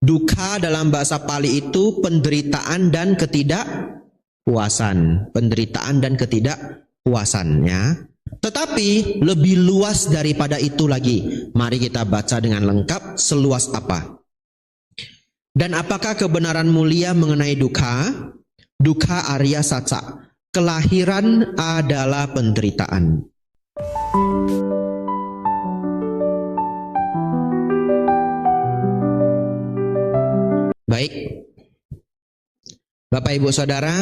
Duka dalam bahasa Pali itu penderitaan dan ketidakpuasan. Penderitaan dan ketidakpuasan, ya. Tetapi lebih luas daripada itu lagi. Mari kita baca dengan lengkap, seluas apa. Dan apakah kebenaran mulia mengenai duka? Duka Arya Saca. Kelahiran adalah penderitaan. Baik, Bapak Ibu Saudara,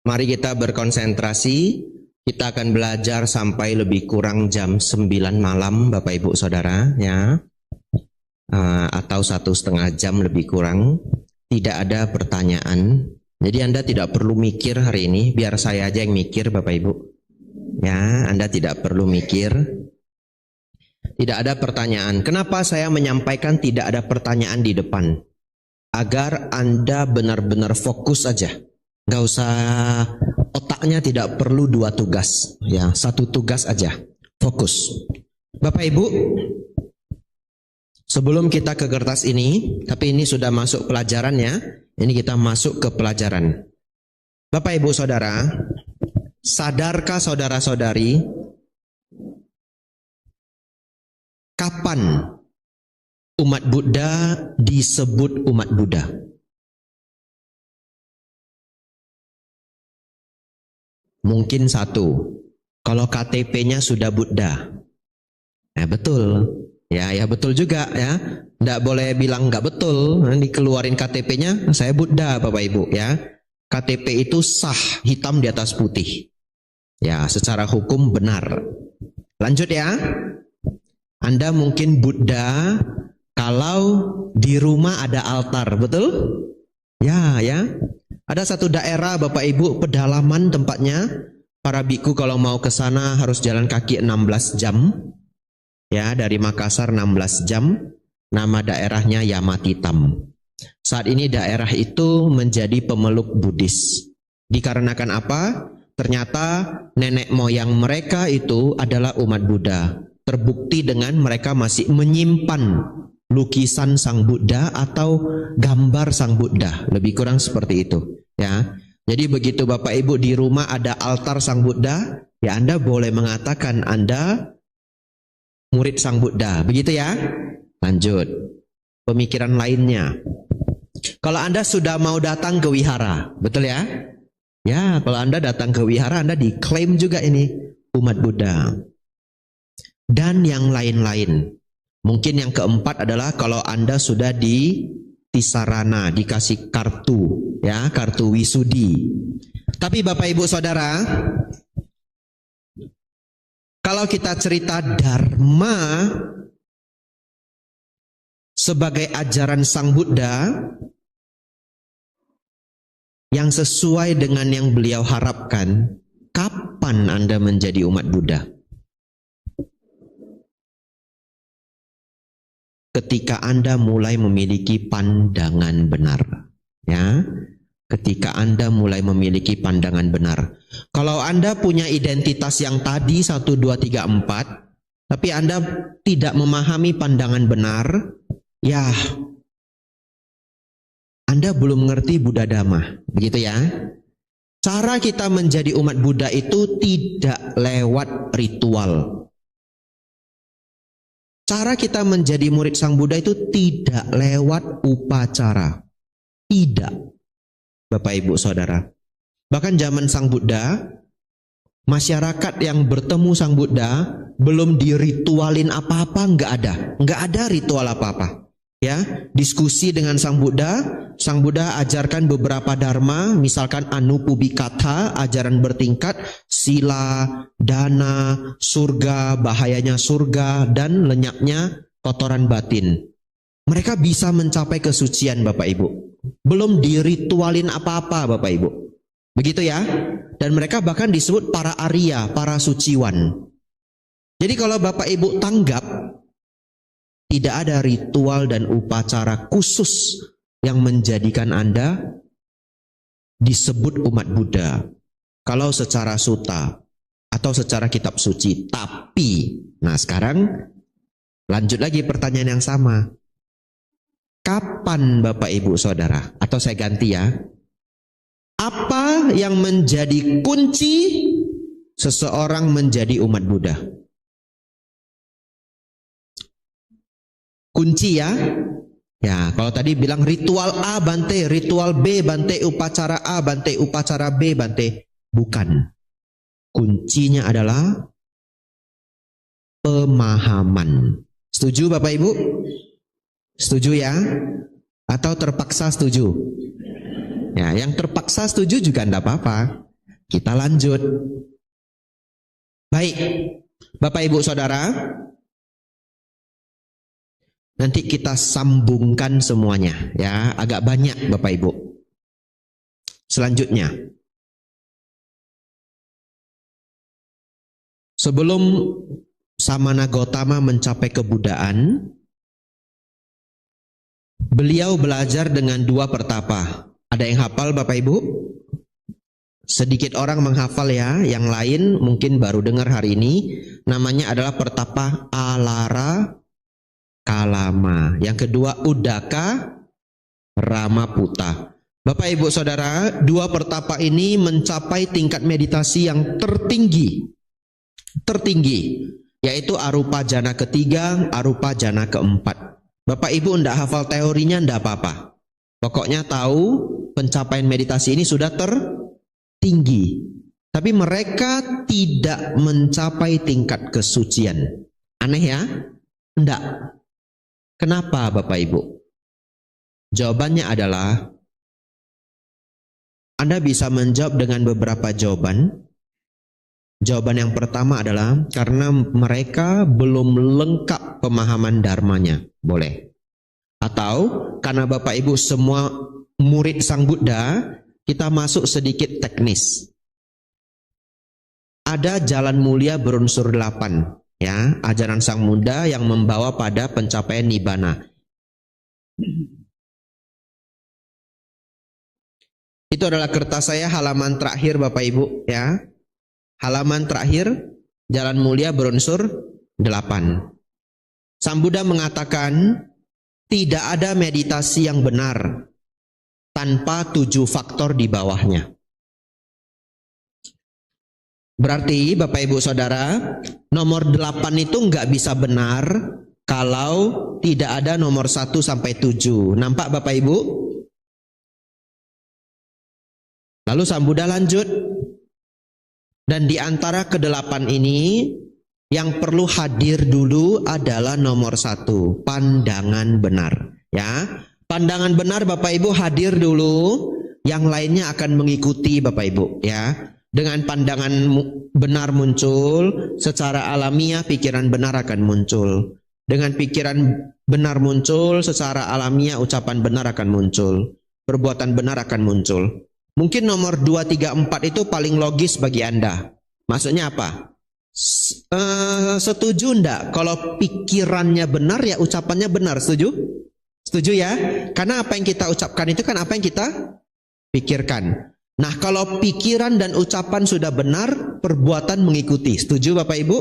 mari kita berkonsentrasi. Kita akan belajar sampai lebih kurang jam 9 malam, Bapak Ibu Saudara, ya, atau 1,5 jam lebih kurang. Tidak ada pertanyaan, jadi Anda tidak perlu mikir hari ini. Biar saya aja yang mikir, Bapak Ibu. Ya, Anda tidak perlu mikir. Tidak ada pertanyaan. Kenapa saya menyampaikan tidak ada pertanyaan di depan? Agar Anda benar-benar fokus aja. Gak usah, otaknya tidak perlu 2 tugas. Ya, 1 tugas aja. Fokus. Bapak Ibu, sebelum kita ke kertas ini, tapi ini sudah masuk pelajaran ya. Ini kita masuk ke pelajaran. Bapak Ibu Saudara, sadarkah saudara-saudari, kapan umat Buddha disebut umat Buddha? Mungkin 1, kalau KTP-nya sudah Buddha. Ya betul, ya betul juga ya. Nggak boleh bilang nggak betul. Dikeluarin KTP-nya, saya Buddha, Bapak Ibu ya. KTP itu sah, hitam di atas putih. Ya, secara hukum benar. Lanjut ya. Anda mungkin Buddha kalau di rumah ada altar, betul? Ya. Ada satu daerah Bapak Ibu, pedalaman tempatnya. Para biku kalau mau ke sana harus jalan kaki 16 jam. Ya, dari Makassar 16 jam. Nama daerahnya Yamatitam. Saat ini daerah itu menjadi pemeluk Buddhis. Dikarenakan apa? Ternyata nenek moyang mereka itu adalah umat Buddha. Terbukti dengan mereka masih menyimpan lukisan Sang Buddha atau gambar Sang Buddha, lebih kurang seperti itu ya. Jadi begitu Bapak Ibu di rumah ada altar Sang Buddha, ya Anda boleh mengatakan Anda murid Sang Buddha, begitu ya. Lanjut, pemikiran lainnya. Kalau Anda sudah mau datang ke wihara, betul ya? Ya, kalau Anda datang ke wihara, Anda diklaim juga ini umat Buddha. Dan yang lain-lain. Mungkin yang keempat adalah kalau Anda sudah di Tisarana, dikasih kartu, ya, kartu wisudi. Tapi Bapak Ibu Saudara, kalau kita cerita Dharma sebagai ajaran Sang Buddha yang sesuai dengan yang beliau harapkan, kapan Anda menjadi umat Buddha? Ketika Anda mulai memiliki pandangan benar, ya. Ketika Anda mulai memiliki pandangan benar. Kalau Anda punya identitas yang tadi 1, 2, 3, 4, tapi Anda tidak memahami pandangan benar, ya Anda belum mengerti Buddha Dhamma, begitu ya. Cara kita menjadi umat Buddha itu tidak lewat ritual. Cara kita menjadi murid Sang Buddha itu tidak lewat upacara. Tidak, Bapak Ibu Saudara. Bahkan zaman Sang Buddha, masyarakat yang bertemu Sang Buddha belum diritualin apa-apa, nggak ada ritual apa-apa. Ya, diskusi dengan Sang Buddha ajarkan beberapa dharma, misalkan Anupubikatha, ajaran bertingkat, sila, dana, surga, bahayanya surga, dan lenyapnya kotoran batin. Mereka bisa mencapai kesucian Bapak Ibu. Belum diritualin apa-apa Bapak Ibu. Begitu ya. Dan mereka bahkan disebut para Arya, para suciwan. Jadi kalau Bapak Ibu tanggap, tidak ada ritual dan upacara khusus yang menjadikan Anda disebut umat Buddha. Kalau secara sutta atau secara kitab suci. Tapi, nah sekarang lanjut lagi pertanyaan yang sama. Kapan Bapak Ibu Saudara? Atau saya ganti ya. Apa yang menjadi kunci seseorang menjadi umat Buddha? Kunci ya. Ya, kalau tadi bilang ritual A Bante, ritual B Bante, upacara A Bante, upacara B Bante. Bukan. Kuncinya adalah pemahaman. Setuju Bapak Ibu? Setuju ya? Atau terpaksa setuju? Ya, yang terpaksa setuju juga enggak apa-apa. Kita lanjut. Baik, Bapak Ibu Saudara, nanti kita sambungkan semuanya ya, agak banyak Bapak Ibu. Selanjutnya, sebelum Samana Gautama mencapai kebudaan, beliau belajar dengan dua pertapa. Ada yang hafal Bapak Ibu? Sedikit orang menghafal ya, yang lain mungkin baru dengar hari ini. Namanya adalah pertapa Alara Kalama. Yang kedua Udaka Ramaputa. Bapak Ibu Saudara, dua pertapa ini mencapai tingkat meditasi yang tertinggi, yaitu arupa jana ketiga, arupa jana keempat. Bapak Ibu ndak hafal teorinya ndak apa-apa. Pokoknya tahu pencapaian meditasi ini sudah tertinggi. Tapi mereka tidak mencapai tingkat kesucian. Aneh ya? Ndak. Kenapa Bapak Ibu? Jawabannya adalah Anda bisa menjawab dengan beberapa jawaban. Jawaban yang pertama adalah karena mereka belum lengkap pemahaman dharmanya. Boleh. Atau karena Bapak Ibu semua murid Sang Buddha, kita masuk sedikit teknis. Ada jalan mulia berunsur 8. Ya, ajaran Sang Buddha yang membawa pada pencapaian Nibbana. Itu adalah kertas saya halaman terakhir Bapak Ibu ya. Halaman terakhir, jalan mulia berunsur 8. Sang Buddha mengatakan tidak ada meditasi yang benar tanpa 7 faktor di bawahnya. Berarti Bapak Ibu Saudara, nomor 8 itu nggak bisa benar kalau tidak ada nomor 1 sampai 7. Nampak Bapak Ibu? Lalu Sang Buddha lanjut. Dan di antara ke-8 ini, yang perlu hadir dulu adalah nomor 1, pandangan benar. Ya, pandangan benar Bapak Ibu hadir dulu, yang lainnya akan mengikuti Bapak Ibu. Ya, dengan pandangan benar muncul, secara alamiah pikiran benar akan muncul. Dengan pikiran benar muncul, secara alamiah ucapan benar akan muncul. Perbuatan benar akan muncul. Mungkin nomor 2, 3, 4 itu paling logis bagi Anda. Maksudnya apa? Setuju enggak? Kalau pikirannya benar ya ucapannya benar. Setuju? Setuju ya? Karena apa yang kita ucapkan itu kan apa yang kita pikirkan. Nah, kalau pikiran dan ucapan sudah benar, perbuatan mengikuti. Setuju Bapak Ibu?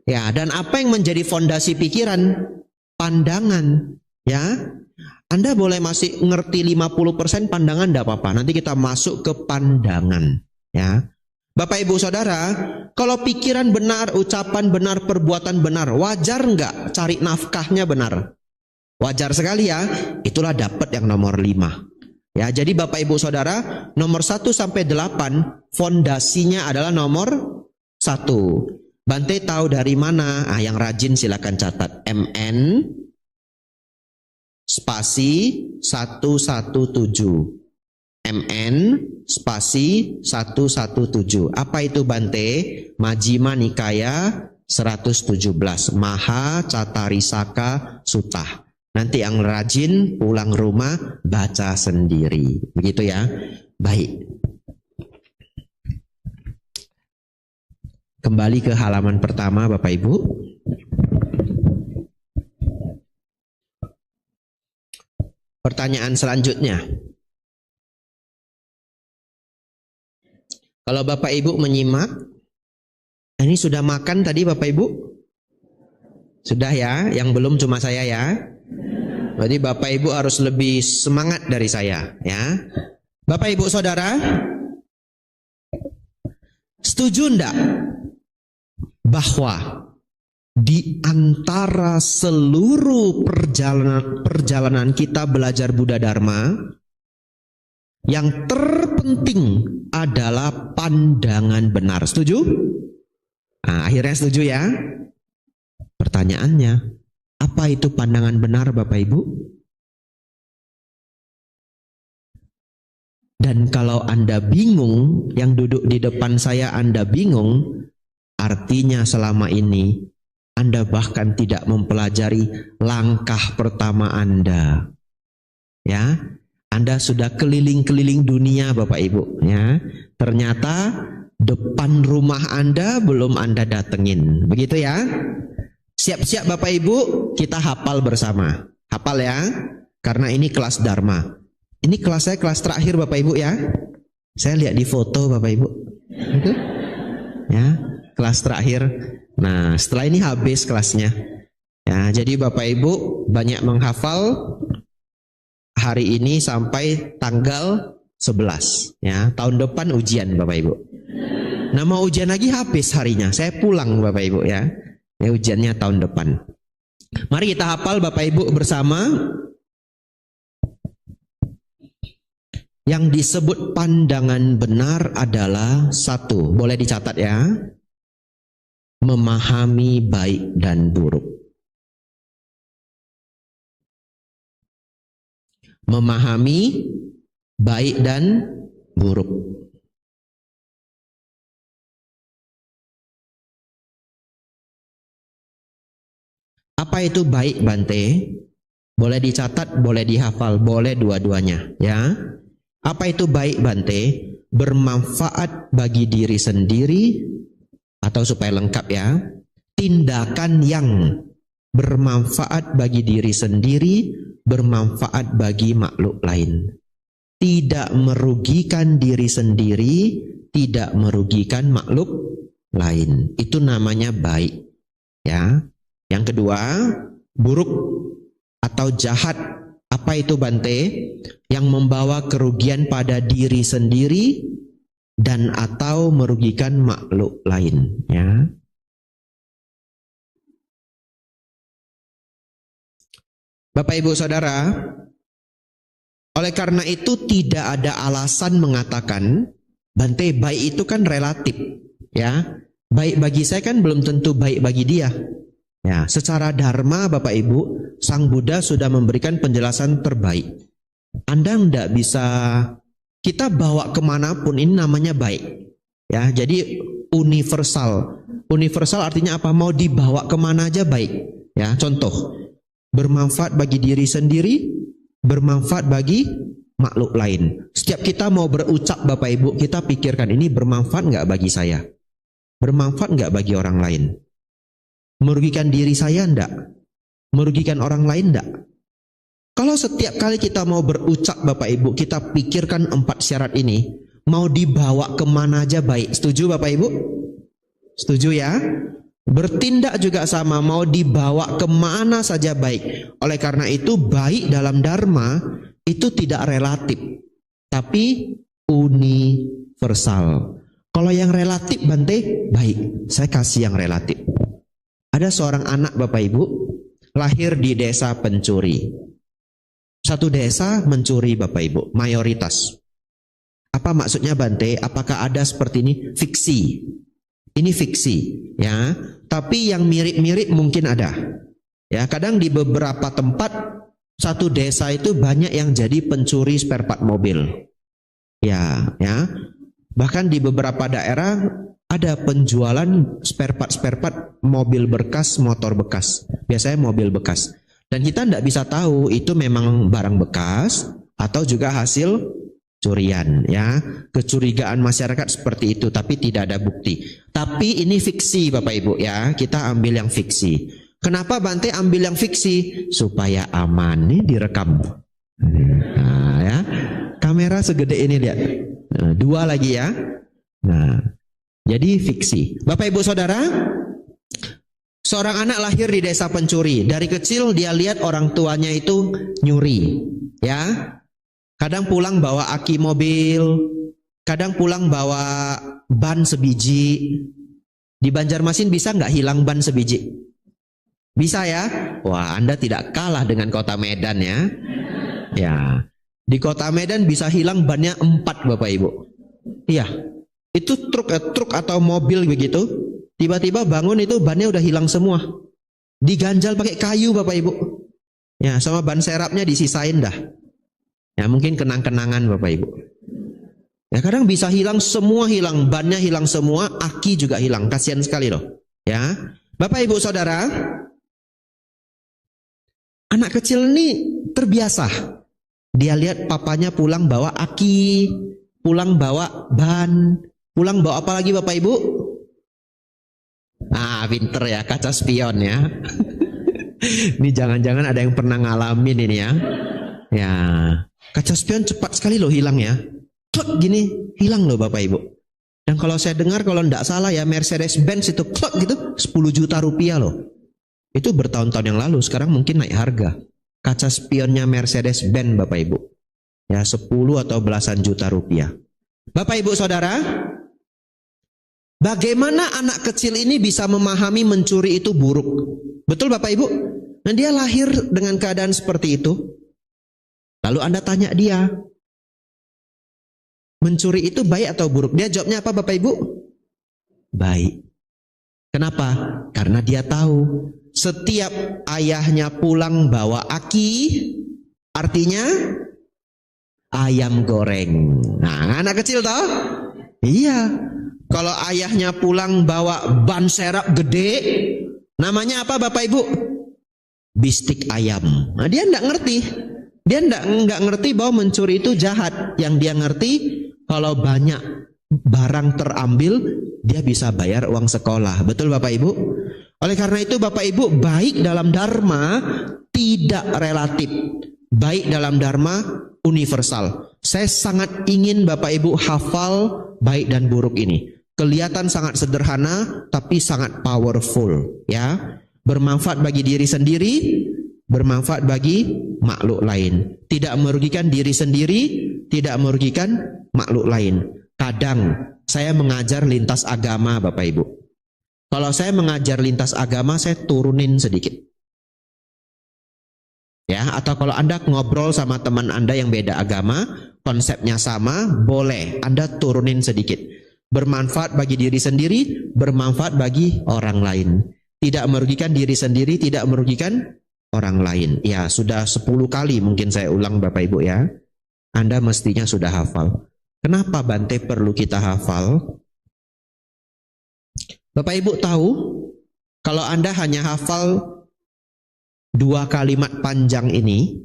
Ya, dan apa yang menjadi fondasi pikiran? Pandangan. Ya. Anda boleh masih ngerti 50% pandangan enggak apa-apa. Nanti kita masuk ke pandangan, ya. Bapak Ibu Saudara, kalau pikiran benar, ucapan benar, perbuatan benar, wajar enggak cari nafkahnya benar? Wajar sekali ya. Itulah dapat yang nomor 5. Ya, jadi Bapak Ibu Saudara, nomor 1 sampai 8 fondasinya adalah nomor 1. Bante tahu dari mana? Yang rajin silakan catat. MN spasi 117. MN spasi 117. Apa itu Bante? Majjhima Nikaya 117. Maha Catarisaka Sutta. Nanti yang rajin pulang rumah baca sendiri. Begitu ya. Baik. Kembali ke halaman pertama Bapak Ibu. Pertanyaan selanjutnya. Kalau Bapak Ibu menyimak, ini sudah makan tadi Bapak Ibu? Sudah ya, yang belum cuma saya ya. Jadi Bapak Ibu harus lebih semangat dari saya, ya. Bapak Ibu Saudara, setuju enggak bahwa di antara seluruh perjalanan kita belajar Buddha Dharma, yang terpenting adalah pandangan benar. Setuju? Nah, akhirnya setuju ya. Pertanyaannya, apa itu pandangan benar Bapak Ibu? Dan kalau Anda bingung, yang duduk di depan saya Anda bingung, artinya selama ini Anda bahkan tidak mempelajari langkah pertama Anda. Ya, Anda sudah keliling-keliling dunia Bapak Ibu, ya. Ternyata depan rumah Anda belum Anda datengin. Begitu ya? Siap-siap Bapak Ibu, kita hafal bersama. Hafal ya, karena ini kelas Dharma. Ini kelas saya kelas terakhir Bapak Ibu ya. Saya lihat di foto Bapak Ibu. Itu? Ya, kelas terakhir. Nah, setelah ini habis kelasnya. Ya, jadi Bapak Ibu banyak menghafal hari ini sampai tanggal 11. Ya, tahun depan ujian Bapak Ibu. Nah, mau ujian lagi habis harinya. Saya pulang Bapak Ibu ya. Ya, ujiannya tahun depan. Mari kita hafal Bapak Ibu bersama. Yang disebut pandangan benar adalah satu, boleh dicatat ya, memahami baik dan buruk. Memahami baik dan buruk. Apa itu baik Bante? Boleh dicatat, boleh dihafal, boleh dua-duanya ya. Apa itu baik Bante? Bermanfaat bagi diri sendiri, atau supaya lengkap ya, tindakan yang bermanfaat bagi diri sendiri, bermanfaat bagi makhluk lain. Tidak merugikan diri sendiri, tidak merugikan makhluk lain. Itu namanya baik. Ya. Yang kedua, buruk atau jahat. Apa itu Bante? Yang membawa kerugian pada diri sendiri dan atau merugikan makhluk lain. Ya. Bapak Ibu Saudara, oleh karena itu tidak ada alasan mengatakan, Bante, baik itu kan relatif. Ya, baik bagi saya kan belum tentu baik bagi dia. Ya, secara dharma Bapak Ibu, Sang Buddha sudah memberikan penjelasan terbaik. Anda tidak bisa, kita bawa kemanapun ini namanya baik. Ya, jadi universal. Universal artinya apa? Mau dibawa kemana aja baik. Ya, contoh, bermanfaat bagi diri sendiri, bermanfaat bagi makhluk lain. Setiap kita mau berucap Bapak Ibu, kita pikirkan ini bermanfaat nggak bagi saya? Bermanfaat nggak bagi orang lain? Merugikan diri saya enggak? Merugikan orang lain enggak? Kalau setiap kali kita mau berucap Bapak Ibu, kita pikirkan 4 syarat ini, mau dibawa kemana aja baik. Setuju Bapak Ibu? Setuju ya? Bertindak juga sama, mau dibawa kemana saja baik. Oleh karena itu baik dalam Dharma itu tidak relatif, tapi universal. Kalau yang relatif Bante, baik, saya kasih yang relatif. Ada seorang anak Bapak Ibu lahir di desa pencuri. Satu desa mencuri Bapak Ibu, mayoritas. Apa maksudnya Bante? Apakah ada seperti ini? Fiksi. Ini fiksi, ya. Tapi yang mirip-mirip mungkin ada. Ya, kadang di beberapa tempat satu desa itu banyak yang jadi pencuri spare part mobil. Ya. Bahkan di beberapa daerah ada penjualan spare part mobil bekas, motor bekas. Biasanya mobil bekas. Dan kita tidak bisa tahu itu memang barang bekas atau juga hasil curian. Ya, kecurigaan masyarakat seperti itu, tapi tidak ada bukti. Tapi ini fiksi Bapak Ibu ya. Kita ambil yang fiksi. Kenapa Bante ambil yang fiksi? Supaya aman. Ini direkam. Nah, ya. Kamera segede ini lihat. Nah, 2 lagi ya. Nah, jadi fiksi. Bapak Ibu Saudara, Seorang anak lahir di desa pencuri. Dari kecil dia lihat orang tuanya itu nyuri. Ya, kadang pulang bawa aki mobil, kadang pulang bawa ban sebiji. Di Banjarmasin bisa nggak hilang ban sebiji? Bisa ya? Wah, Anda tidak kalah dengan kota Medan ya. Ya, di kota Medan bisa hilang bannya 4 Bapak Ibu. Iya, itu truk atau mobil begitu. Tiba-tiba bangun itu bannya udah hilang semua. Diganjal pakai kayu Bapak Ibu. Ya, sama ban serapnya disisain dah. Ya, mungkin kenang-kenangan Bapak Ibu. Ya, kadang bisa hilang semua, hilang bannya hilang semua, aki juga hilang. Kasihan sekali loh. Ya. Bapak Ibu Saudara, anak kecil ini terbiasa. Dia lihat papanya pulang bawa aki, pulang bawa ban, pulang bawa apa lagi Bapak Ibu? Ah, pinter ya, kaca spion ya. Ini jangan-jangan ada yang pernah ngalamin ini ya. Ya, kaca spion cepat sekali loh hilang ya. Klek gini, hilang loh Bapak Ibu. Dan kalau saya dengar, kalau tidak salah ya, Mercedes-Benz itu klek gitu, 10 juta rupiah loh. Itu bertahun-tahun yang lalu, sekarang mungkin naik harga. Kaca spionnya Mercedes-Benz Bapak Ibu. Ya, 10 atau belasan juta rupiah. Bapak Ibu Saudara, bagaimana anak kecil ini bisa memahami mencuri itu buruk? Betul Bapak Ibu? Nah, dia lahir dengan keadaan seperti itu. Lalu Anda tanya dia, mencuri itu baik atau buruk? Dia jawabnya apa Bapak Ibu? Baik. Kenapa? Karena dia tahu setiap ayahnya pulang bawa aki, artinya ayam goreng. Nah, anak kecil tahu? Iya. Kalau ayahnya pulang bawa ban serap gede, namanya apa Bapak Ibu? Bistik ayam. Nah, dia enggak ngerti. Dia enggak ngerti bahwa mencuri itu jahat. Yang dia ngerti, kalau banyak barang terambil, dia bisa bayar uang sekolah. Betul Bapak Ibu? Oleh karena itu Bapak Ibu, baik dalam dharma tidak relatif. Baik dalam dharma universal. Saya sangat ingin Bapak Ibu hafal baik dan buruk ini. Kelihatan sangat sederhana tapi sangat powerful ya. Bermanfaat bagi diri sendiri, bermanfaat bagi makhluk lain. Tidak merugikan diri sendiri, tidak merugikan makhluk lain. Kadang saya mengajar lintas agama Bapak Ibu. Kalau saya mengajar lintas agama, saya turunin sedikit. Ya, atau kalau Anda ngobrol sama teman Anda yang beda agama, konsepnya sama, boleh Anda turunin sedikit. Bermanfaat bagi diri sendiri, bermanfaat bagi orang lain. Tidak merugikan diri sendiri, tidak merugikan orang lain. Ya, sudah 10 kali mungkin saya ulang Bapak Ibu ya. Anda mestinya sudah hafal. Kenapa Bante perlu kita hafal? Bapak Ibu tahu, kalau Anda hanya hafal 2 kalimat panjang ini,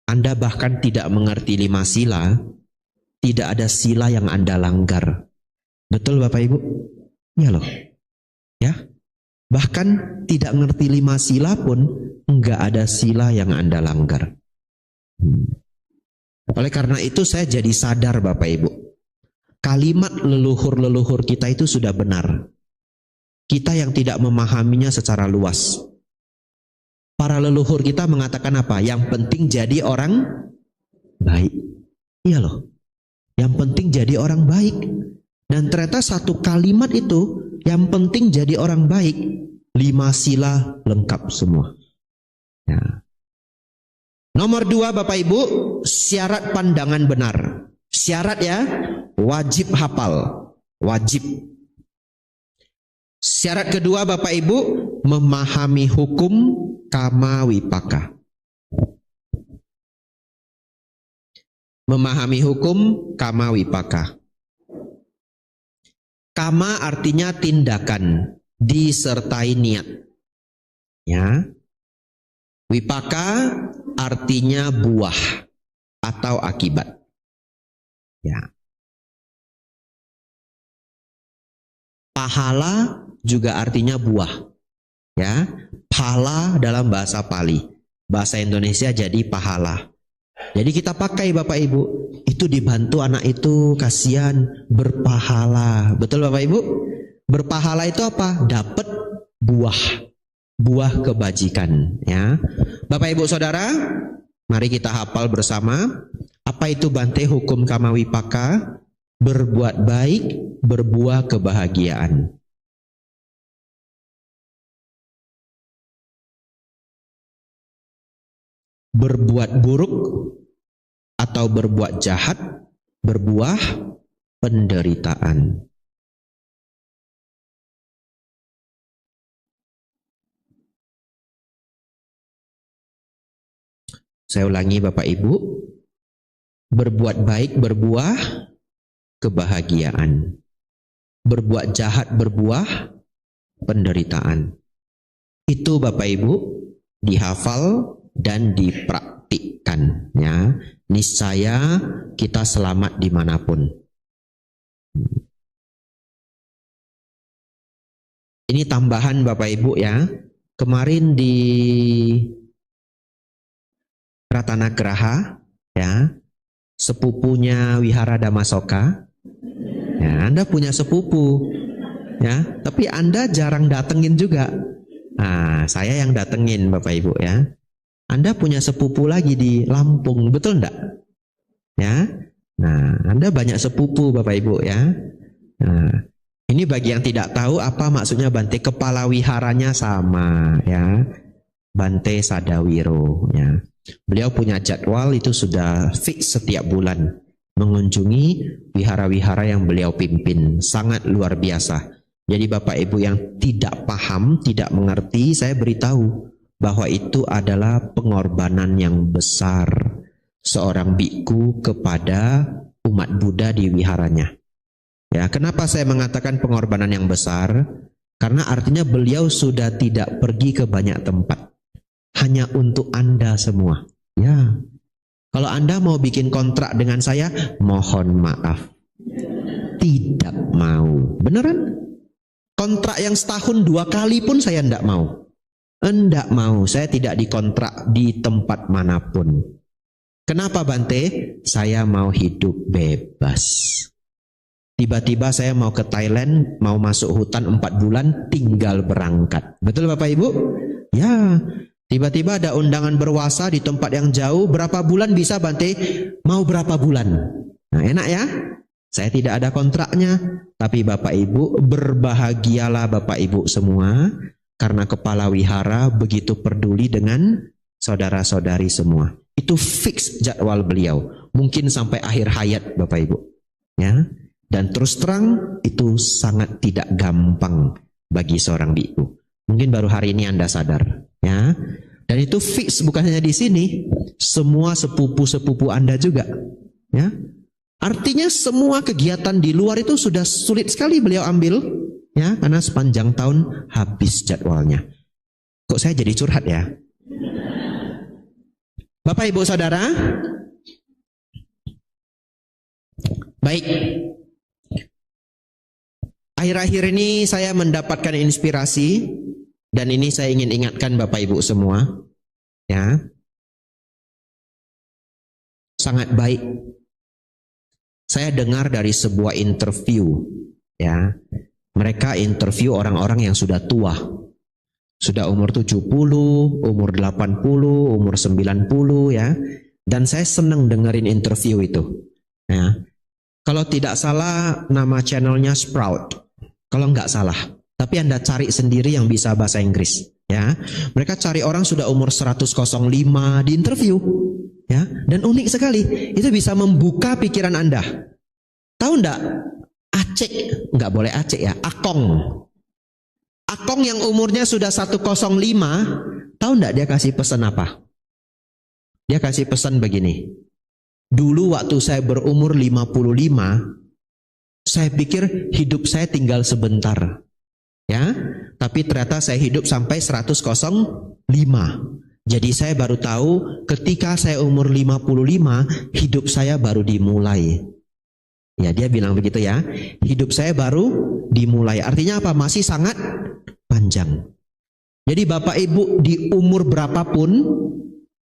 Anda bahkan tidak mengerti 5 sila, tidak ada sila yang Anda langgar. Betul Bapak Ibu? Ya loh. Ya. Bahkan tidak mengerti 5 sila pun enggak ada sila yang Anda langgar. Oleh karena itu saya jadi sadar Bapak Ibu. Kalimat leluhur-leluhur kita itu sudah benar. Kita yang tidak memahaminya secara luas. Para leluhur kita mengatakan apa? Yang penting jadi orang baik. Iya loh. Yang penting jadi orang baik. Dan ternyata satu kalimat itu, yang penting jadi orang baik, 5 sila lengkap semua. Ya. Nomor 2 Bapak Ibu, syarat pandangan benar. Syarat ya, wajib hafal. Wajib. Syarat kedua Bapak Ibu, memahami hukum kama wipaka. Memahami hukum kama wipaka. Kama artinya tindakan, disertai niat. Ya. Wipaka artinya buah atau akibat. Ya. Pahala juga artinya buah. Ya, pahala dalam bahasa Pali. Bahasa Indonesia jadi pahala. Jadi kita pakai Bapak Ibu, itu dibantu anak itu, kasihan, berpahala. Betul Bapak Ibu? Berpahala itu apa? Dapat buah kebajikan, ya. Bapak Ibu Saudara, mari kita hafal bersama. Apa itu Bante hukum Kamawipaka? Berbuat baik, berbuah kebahagiaan. Berbuat buruk atau berbuat jahat, berbuah penderitaan. Saya ulangi Bapak Ibu, berbuat baik berbuah kebahagiaan, berbuat jahat berbuah penderitaan. Itu Bapak Ibu dihafal dan dipraktikkan, ya. Niscaya kita selamat dimanapun. Ini tambahan Bapak Ibu, ya. Kemarin di Ratanagraha, ya, sepupunya Wihara Damasoka, ya, Anda punya sepupu, ya, tapi Anda jarang datengin juga. Nah, saya yang datengin Bapak Ibu, ya. Anda punya sepupu lagi di Lampung, betul enggak? Ya, nah, Anda banyak sepupu Bapak Ibu, ya. Nah, ini bagi yang tidak tahu apa maksudnya Bante, kepala wiharanya sama, ya, Bante Sadawiro, ya. Beliau punya jadwal itu sudah fix setiap bulan mengunjungi wihara-wihara yang beliau pimpin, sangat luar biasa. Jadi Bapak Ibu yang tidak paham, tidak mengerti, saya beritahu bahwa itu adalah pengorbanan yang besar seorang biku kepada umat Buddha di wiharanya. Ya, kenapa saya mengatakan pengorbanan yang besar? Karena artinya beliau sudah tidak pergi ke banyak tempat. Hanya untuk Anda semua. Ya. Kalau Anda mau bikin kontrak dengan saya, mohon maaf. Tidak mau. Beneran? Kontrak yang setahun 2 kali pun saya tidak mau. Tidak mau. Saya tidak dikontrak di tempat manapun. Kenapa Bante? Saya mau hidup bebas. Tiba-tiba saya mau ke Thailand, mau masuk hutan 4 bulan, tinggal berangkat. Betul Bapak Ibu? Ya. Tiba-tiba ada undangan berwasa di tempat yang jauh, berapa bulan bisa Bante? Mau berapa bulan? Nah, enak ya? Saya tidak ada kontraknya, tapi Bapak Ibu, berbahagialah Bapak Ibu semua, karena kepala wihara begitu peduli dengan saudara-saudari semua. Itu fix jadwal beliau, mungkin sampai akhir hayat Bapak Ibu. Ya, dan terus terang itu sangat tidak gampang bagi seorang biku. Mungkin baru hari ini Anda sadar, ya. Dan itu fix bukan hanya di sini, semua sepupu-sepupu Anda juga, ya. Artinya semua kegiatan di luar itu sudah sulit sekali beliau ambil, ya, karena sepanjang tahun habis jadwalnya. Kok saya jadi curhat ya? Bapak Ibu Saudara, baik. Akhir-akhir ini saya mendapatkan inspirasi. Dan ini saya ingin ingatkan Bapak Ibu semua, ya, sangat baik. Saya dengar dari sebuah interview, ya, mereka interview orang-orang yang sudah tua, sudah umur 70, umur 80, umur 90, ya, dan saya senang dengerin interview itu, ya. Kalau tidak salah nama channelnya Sprout, kalau nggak salah. Tapi Anda cari sendiri yang bisa bahasa Inggris, ya. Mereka cari orang sudah umur 105 di interview, ya. Dan unik sekali, itu bisa membuka pikiran Anda. Tahu enggak? Aceh, enggak boleh Aceh ya, Akong. Akong yang umurnya sudah 105, tahu enggak dia kasih pesan apa? Dia kasih pesan begini. Dulu waktu saya berumur 55, saya pikir hidup saya tinggal sebentar. Ya, tapi ternyata saya hidup sampai 105. Jadi saya baru tahu ketika saya umur 55, hidup saya baru dimulai. Ya, dia bilang begitu ya. Hidup saya baru dimulai. Artinya apa? Masih sangat panjang. Jadi Bapak Ibu di umur berapapun,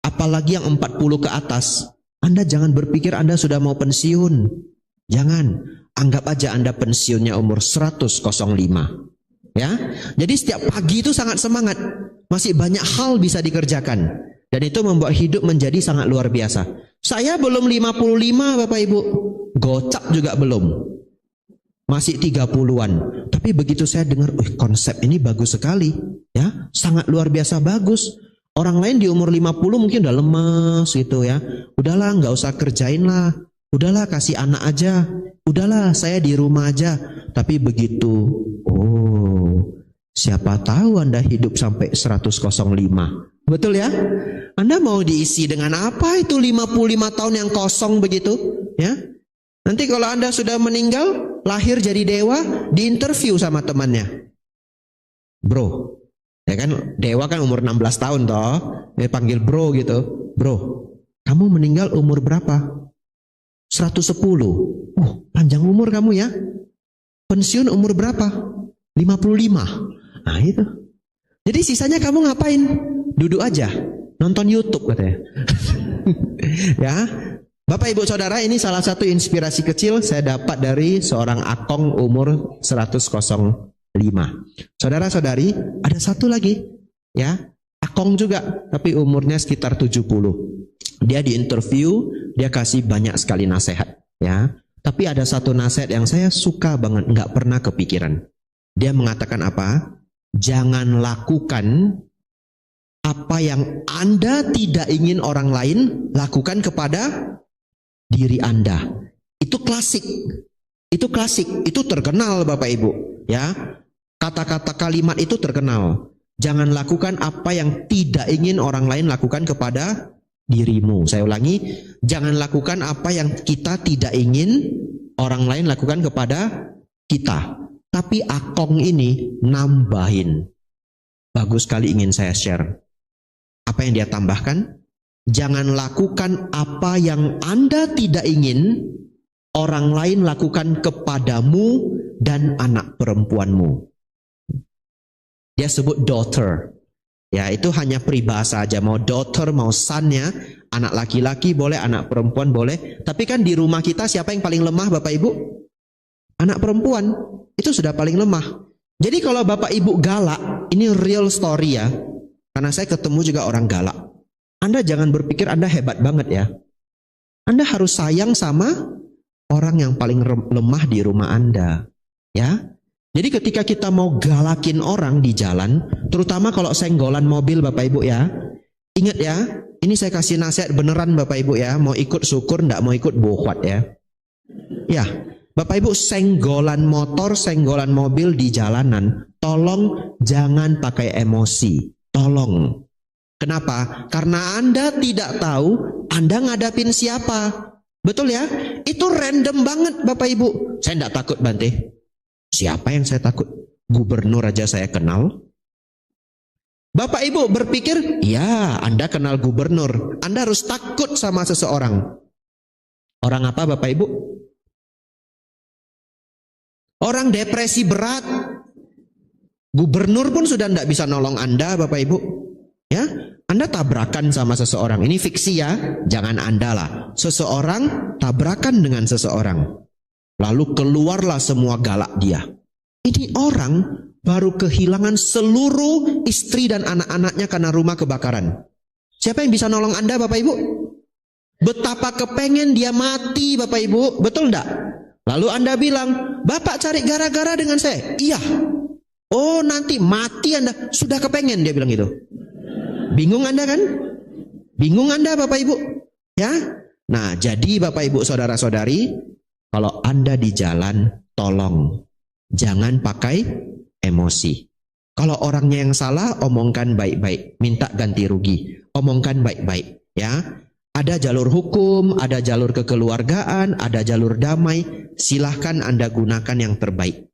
apalagi yang 40 ke atas, Anda jangan berpikir Anda sudah mau pensiun. Jangan. Anggap aja Anda pensiunnya umur 100.05. Ya, jadi setiap pagi itu sangat semangat. Masih banyak hal bisa dikerjakan. Dan itu membuat hidup menjadi sangat luar biasa. Saya belum 55 Bapak Ibu. Gocap juga belum. Masih 30-an. Tapi begitu saya dengar, konsep ini bagus sekali. Ya, sangat luar biasa bagus. Orang lain di umur 50 mungkin udah lemes gitu ya. Udahlah, nggak usah kerjain lah. Udahlah, kasih anak aja. Udahlah, saya di rumah aja. Tapi begitu, siapa tahu Anda hidup sampai 100.05. Betul ya? Anda mau diisi dengan apa itu 55 tahun yang kosong begitu? Ya. Nanti kalau Anda sudah meninggal, lahir jadi dewa, diinterview sama temannya. Bro, ya kan dewa kan umur 16 tahun toh. Dia panggil bro gitu. Bro, kamu meninggal umur berapa? 110. Panjang umur kamu ya. Pensiun umur berapa? 55. Nah itu. Jadi sisanya kamu ngapain? Duduk aja, nonton YouTube katanya. Ya, Bapak Ibu Saudara, ini salah satu inspirasi kecil saya dapat dari seorang akong umur 100.05. Saudara-saudari, ada satu lagi, ya, akong juga, tapi umurnya sekitar 70. Dia diinterview, dia kasih banyak sekali nasihat, ya. Tapi ada satu nasihat yang saya suka banget, nggak pernah kepikiran. Dia mengatakan apa? Jangan lakukan apa yang Anda tidak ingin orang lain lakukan kepada diri Anda. Itu klasik. Itu klasik. Itu terkenal Bapak Ibu. Ya, kata-kata kalimat itu terkenal. Jangan lakukan apa yang tidak ingin orang lain lakukan kepada dirimu. Saya ulangi, jangan lakukan apa yang kita tidak ingin orang lain lakukan kepada kita. Tapi akong ini nambahin. Bagus sekali, ingin saya share. Apa yang dia tambahkan? Jangan lakukan apa yang Anda tidak ingin orang lain lakukan kepadamu dan anak perempuanmu. Dia sebut daughter. Ya, itu hanya peribahasa aja. Mau daughter, mau son-nya, anak laki-laki boleh, anak perempuan boleh. Tapi kan di rumah kita siapa yang paling lemah Bapak Ibu? Anak perempuan. Itu sudah paling lemah. Jadi kalau Bapak Ibu galak, ini real story ya. Karena saya ketemu juga orang galak. Anda jangan berpikir Anda hebat banget ya. Anda harus sayang sama orang yang paling lemah di rumah Anda. Ya. Jadi ketika kita mau galakin orang di jalan, terutama kalau senggolan mobil Bapak Ibu ya, ingat ya, ini saya kasih nasihat beneran Bapak Ibu ya, mau ikut syukur, enggak mau ikut bohwat ya. Ya, Bapak Ibu senggolan motor, senggolan mobil di jalanan, tolong jangan pakai emosi, tolong. Kenapa? Karena Anda tidak tahu Anda ngadapin siapa. Betul ya? Itu random banget Bapak Ibu. Saya enggak takut Bante. Siapa yang saya takut? Gubernur aja saya kenal. Bapak Ibu berpikir, ya Anda kenal gubernur. Anda harus takut sama seseorang. Orang apa Bapak Ibu? Orang depresi berat. Gubernur pun sudah tidak bisa nolong Anda Bapak Ibu. Ya, Anda tabrakan sama seseorang. Ini fiksi ya, jangan Anda lah. Seseorang tabrakan dengan seseorang. Lalu keluarlah semua galak dia. Ini orang baru kehilangan seluruh istri dan anak-anaknya karena rumah kebakaran. Siapa yang bisa nolong Anda Bapak Ibu? Betapa kepengen dia mati Bapak Ibu. Betul enggak? Lalu Anda bilang, Bapak cari gara-gara dengan saya. Iya. Oh nanti mati Anda. Sudah kepengen dia bilang gitu. Bingung Anda kan? Bingung Anda Bapak Ibu? Ya. Nah jadi Bapak Ibu saudara-saudari, kalau Anda di jalan, tolong jangan pakai emosi. Kalau orangnya yang salah, omongkan baik-baik, minta ganti rugi, omongkan baik-baik, ya. Ada jalur hukum, ada jalur kekeluargaan, ada jalur damai. Silahkan Anda gunakan yang terbaik.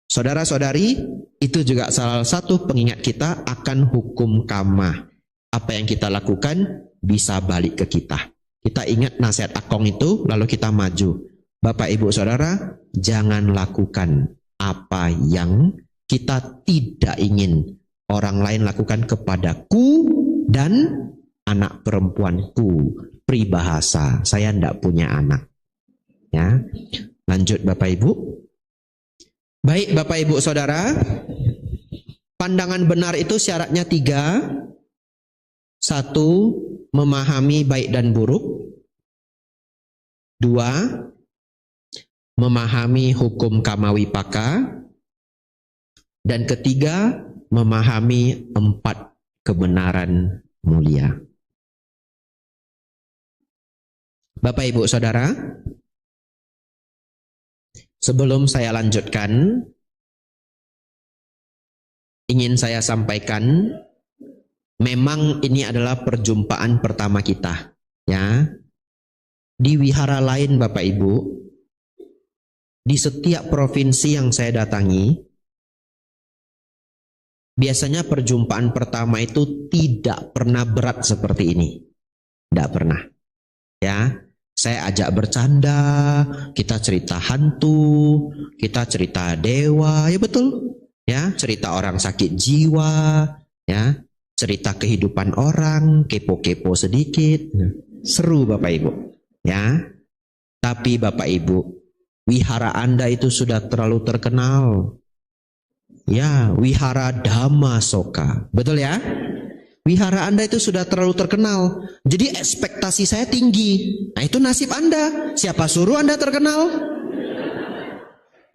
Saudara-saudari, itu juga salah satu pengingat kita akan hukum kamah. Apa yang kita lakukan bisa balik ke kita. Kita ingat nasihat akong itu, lalu kita maju. Bapak Ibu Saudara, jangan lakukan apa yang kita tidak ingin orang lain lakukan kepadaku dan anak perempuanku. Peribahasa, saya tidak punya anak. Ya, Lanjut Bapak Ibu. Baik Bapak Ibu Saudara, pandangan benar itu syaratnya 3. 1. Memahami baik dan buruk. 2. Memahami hukum kamawipaka. Dan ketiga, memahami 4 kebenaran mulia. Bapak Ibu Saudara, sebelum saya lanjutkan, ingin saya sampaikan, memang ini adalah perjumpaan pertama kita, ya. Di wihara lain Bapak Ibu, di setiap provinsi yang saya datangi, biasanya perjumpaan pertama itu tidak pernah berat seperti ini. Tidak pernah. Ya, saya ajak bercanda, kita cerita hantu, kita cerita dewa, ya betul. Ya, cerita orang sakit jiwa, ya, cerita kehidupan orang, kepo-kepo sedikit. Seru Bapak Ibu. Ya. Tapi Bapak Ibu, wihara Anda itu sudah terlalu terkenal. Ya, wihara Dhammasoka. Betul ya? Wihara Anda itu sudah terlalu terkenal. Jadi ekspektasi saya tinggi. Nah, itu nasib Anda. Siapa suruh Anda terkenal?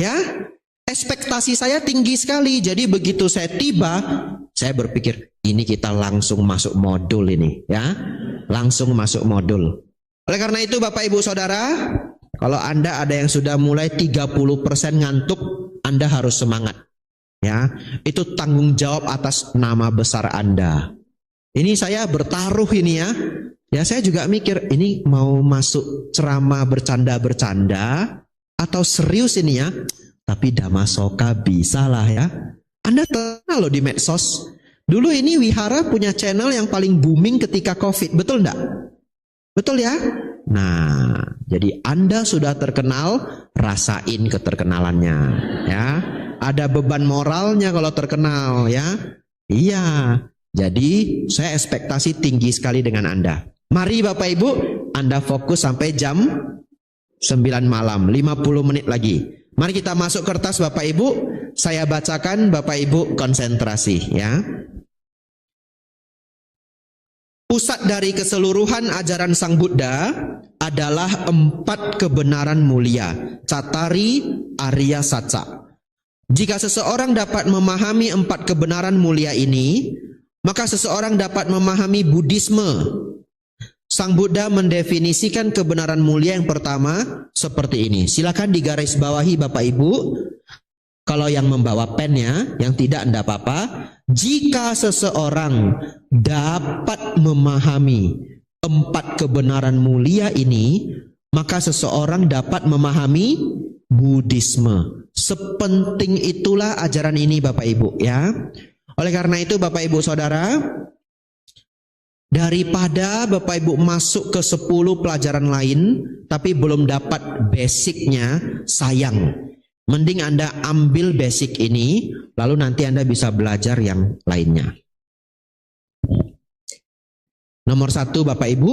Ya, ekspektasi saya tinggi sekali. Jadi begitu saya tiba, saya berpikir, ini kita langsung masuk modul ini, ya. Langsung masuk modul. Oleh karena itu Bapak Ibu Saudara, kalau Anda ada yang sudah mulai 30% ngantuk, Anda harus semangat. Ya, itu tanggung jawab atas nama besar Anda. Ini saya bertaruh ini ya. Ya saya juga mikir ini mau masuk ceramah bercanda-bercanda atau serius ini ya. Tapi Dhammasoka bisa lah ya. Anda kenal loh di medsos. Dulu ini wihara punya channel yang paling booming ketika COVID, betul enggak? Betul ya? Nah, jadi Anda sudah terkenal, rasain keterkenalannya ya. Ada beban moralnya kalau terkenal ya. Iya. Jadi saya ekspektasi tinggi sekali dengan Anda. Mari Bapak Ibu, Anda fokus sampai jam 9 malam, 50 menit lagi. Mari kita masuk kertas Bapak Ibu. Saya bacakan, Bapak Ibu konsentrasi ya. Pusat dari keseluruhan ajaran Sang Buddha adalah 4 kebenaran mulia. Cattari Arya Satsa. Jika seseorang dapat memahami 4 kebenaran mulia ini, maka seseorang dapat memahami Buddhisme. Sang Buddha mendefinisikan kebenaran mulia yang pertama seperti ini. Silakan digarisbawahi Bapak Ibu. Kalau yang membawa pennya, yang tidak enggak apa-apa. Jika seseorang dapat memahami 4 kebenaran mulia ini, maka seseorang dapat memahami Buddhisme. Sepenting itulah ajaran ini Bapak Ibu ya. Oleh karena itu Bapak Ibu Saudara, daripada Bapak Ibu masuk ke 10 pelajaran lain tapi belum dapat basicnya, sayang. Mending Anda ambil basic ini, lalu nanti Anda bisa belajar yang lainnya. Nomor 1 Bapak Ibu,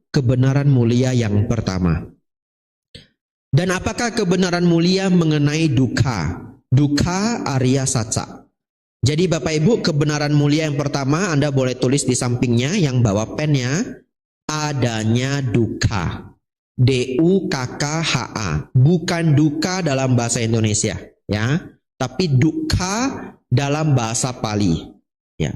kebenaran mulia yang pertama. Dan apakah kebenaran mulia mengenai dukkha? Dukkha Arya Satsa. Jadi Bapak Ibu, kebenaran mulia yang pertama Anda boleh tulis di sampingnya yang bawa pennya, adanya dukkha. D-U-K-K-H-A. Bukan duka dalam bahasa Indonesia, ya, tapi dukkha dalam bahasa Pali. Ya.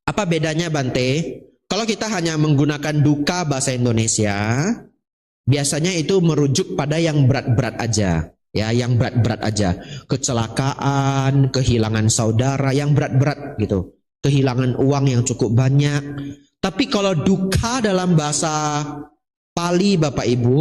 Apa bedanya Bante? Kalau kita hanya menggunakan duka bahasa Indonesia, biasanya itu merujuk pada yang berat-berat aja. Ya, yang berat-berat aja. Kecelakaan, kehilangan saudara, yang berat-berat gitu. Kehilangan uang yang cukup banyak. Tapi kalau dukkha dalam bahasa Pali Bapak Ibu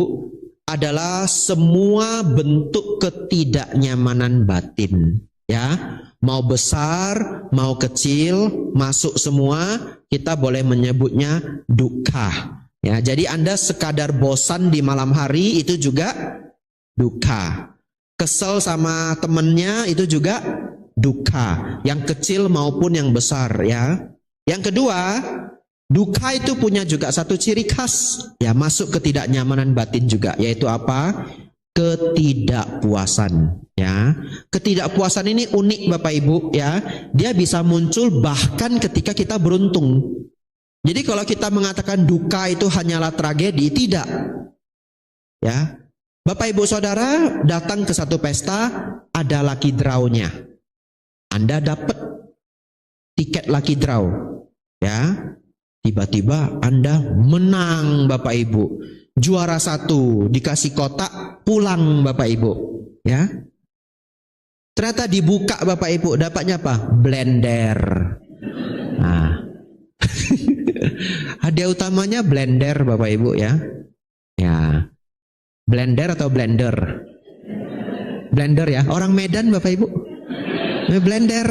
adalah semua bentuk ketidaknyamanan batin. Ya, mau besar, mau kecil, masuk semua, kita boleh menyebutnya dukkha. Ya, jadi Anda sekadar bosan di malam hari itu juga dukkha. Kesel sama temennya itu juga dukkha. Yang kecil maupun yang besar ya. Yang kedua, dukkha itu punya juga satu ciri khas. Ya, masuk ketidaknyamanan batin juga. Yaitu apa? ketidakpuasan, ya. Ketidakpuasan ini unik Bapak Ibu, ya. Dia bisa muncul bahkan ketika kita beruntung. Jadi kalau kita mengatakan duka itu hanyalah tragedi, tidak. Ya. Bapak Ibu Saudara datang ke satu pesta, ada lucky draw-nya. Anda dapat tiket lucky draw, ya. Tiba-tiba Anda menang Bapak Ibu. Juara 1, dikasih kotak, pulang Bapak Ibu, ya. Ternyata dibuka Bapak Ibu, dapatnya apa? Blender. Nah. Hadiah utamanya blender Bapak Ibu, ya. Ya. Blender atau blender? Blender, ya. Orang Medan Bapak Ibu. Blender.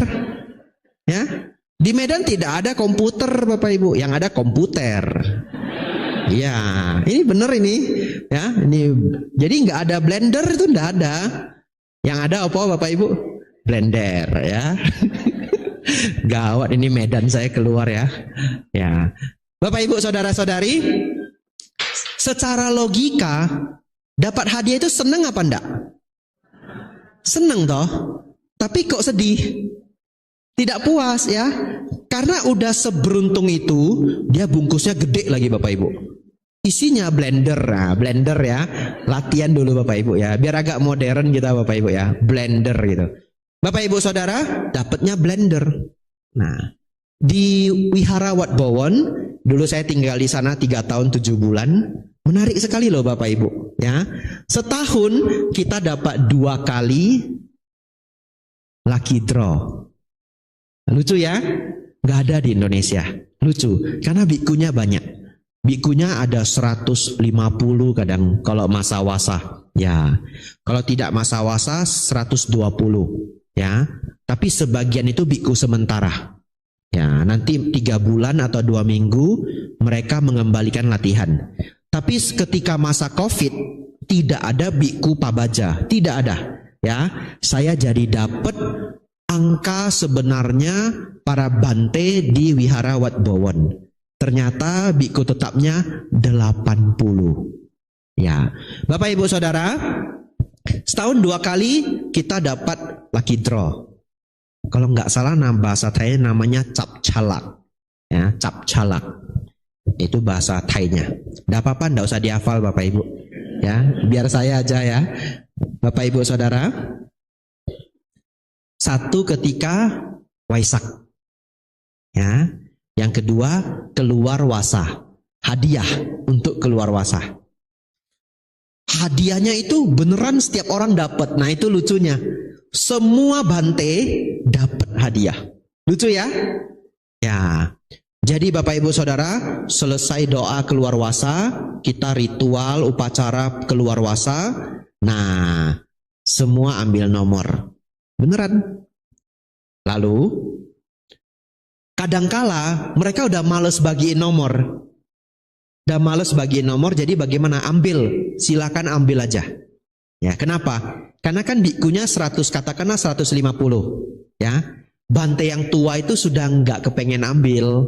Ya. Di Medan tidak ada komputer Bapak Ibu, yang ada komputer. Ya, ini bener ini, ya. Ini jadi nggak ada blender itu nggak ada. Yang ada apa Bapak Ibu? Blender, ya. Gawat ini Medan saya keluar, ya. Ya, Bapak Ibu Saudara-saudari, secara logika dapat hadiah itu seneng apa enggak? Seneng toh. Tapi kok sedih? Tidak puas, ya. Karena udah seberuntung itu, dia bungkusnya gede lagi Bapak Ibu. Isinya blender, nah, blender, ya. Latihan dulu Bapak Ibu, ya. Biar agak modern kita Bapak Ibu, ya. Blender gitu. Bapak Ibu Saudara dapatnya blender. Nah, di Wihara Wat Bowon, dulu saya tinggal di sana 3 tahun 7 bulan. Menarik sekali loh Bapak Ibu, ya. Setahun kita dapat 2 kali lucky draw. Lucu, ya. Gak ada di Indonesia. Lucu, karena bikunya banyak. Bikunya ada 150 kadang kalau masa wasa, ya. Kalau tidak masa wasa 120, ya. Tapi sebagian itu biku sementara, ya. Nanti 3 bulan atau 2 minggu mereka mengembalikan latihan. Tapi ketika masa COVID tidak ada biku pabaja, tidak ada, ya. Saya jadi dapat angka sebenarnya para bante di Wihara Wat Bowon. Ternyata biku tetapnya 80. Ya, Bapak Ibu Saudara, setahun 2 kali kita dapat lucky draw. Kalau nggak salah bahasa Thai namanya cap calak, ya, cap calak. Itu bahasa Thainya. Nggak apa-apa, nggak usah dihafal Bapak Ibu, ya. Biar saya aja, ya. Bapak Ibu Saudara, satu ketika Waisak, ya. Yang kedua, keluar wasa. Hadiah untuk keluar wasa. Hadiahnya itu beneran setiap orang dapat. Nah, itu lucunya. Semua bante dapat hadiah. Lucu, ya? Ya. Jadi Bapak Ibu Saudara, selesai doa keluar wasa, kita ritual upacara keluar wasa. Nah, semua ambil nomor. Beneran. Lalu kadangkala mereka udah males bagiin nomor. Udah males bagiin nomor, jadi bagaimana? Ambil, silakan ambil aja. Ya, kenapa? Karena kan bikunya 100, katakanlah 150. Ya, bante yang tua itu sudah nggak kepengen ambil.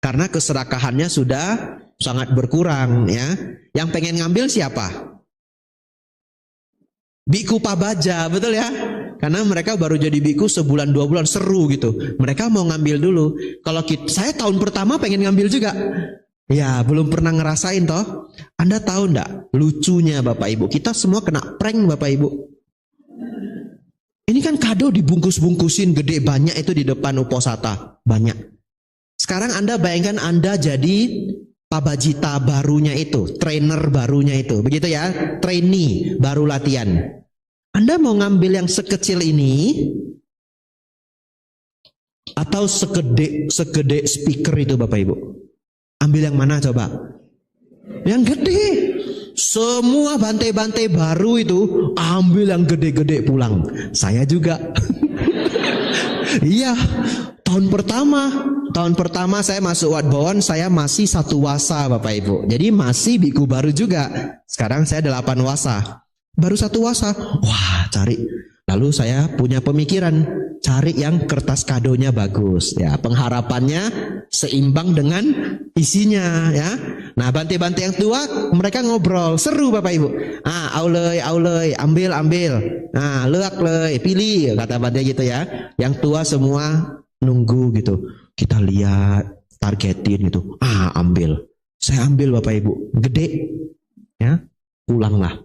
Karena keserakahannya sudah sangat berkurang, ya. Yang pengen ngambil siapa? Biku pabaja, betul, ya? Karena mereka baru jadi biku sebulan 2 bulan, seru gitu. Mereka mau ngambil dulu. Kalau saya tahun pertama pengen ngambil juga. Ya, belum pernah ngerasain toh. Anda tahu enggak lucunya Bapak Ibu? Kita semua kena prank Bapak Ibu. Ini kan kado dibungkus-bungkusin gede banyak itu di depan uposata. Banyak. Sekarang Anda bayangkan Anda jadi pabajita barunya itu, trainer barunya itu. Begitu, ya, trainee baru latihan. Anda mau ngambil yang sekecil ini atau segede speaker itu Bapak Ibu? Ambil yang mana coba? Yang gede. Semua bante-bante baru itu ambil yang gede-gede pulang. Saya juga. Iya, tahun pertama saya masuk Wat Bowon, saya masih 1 wasa Bapak Ibu. Jadi masih biku baru juga. Sekarang saya 8 wasa. Baru 1 wasa, wah cari. Lalu saya punya pemikiran, cari yang kertas kadonya bagus, ya, pengharapannya seimbang dengan isinya, ya. Nah, bante-bante yang tua mereka ngobrol, seru Bapak Ibu. Aulei, ambil. Nah, leak lei, pilih kata bante gitu ya. Yang tua semua nunggu gitu. Kita lihat, targetin gitu. Ambil. Saya ambil Bapak Ibu, gede. Ya, pulanglah.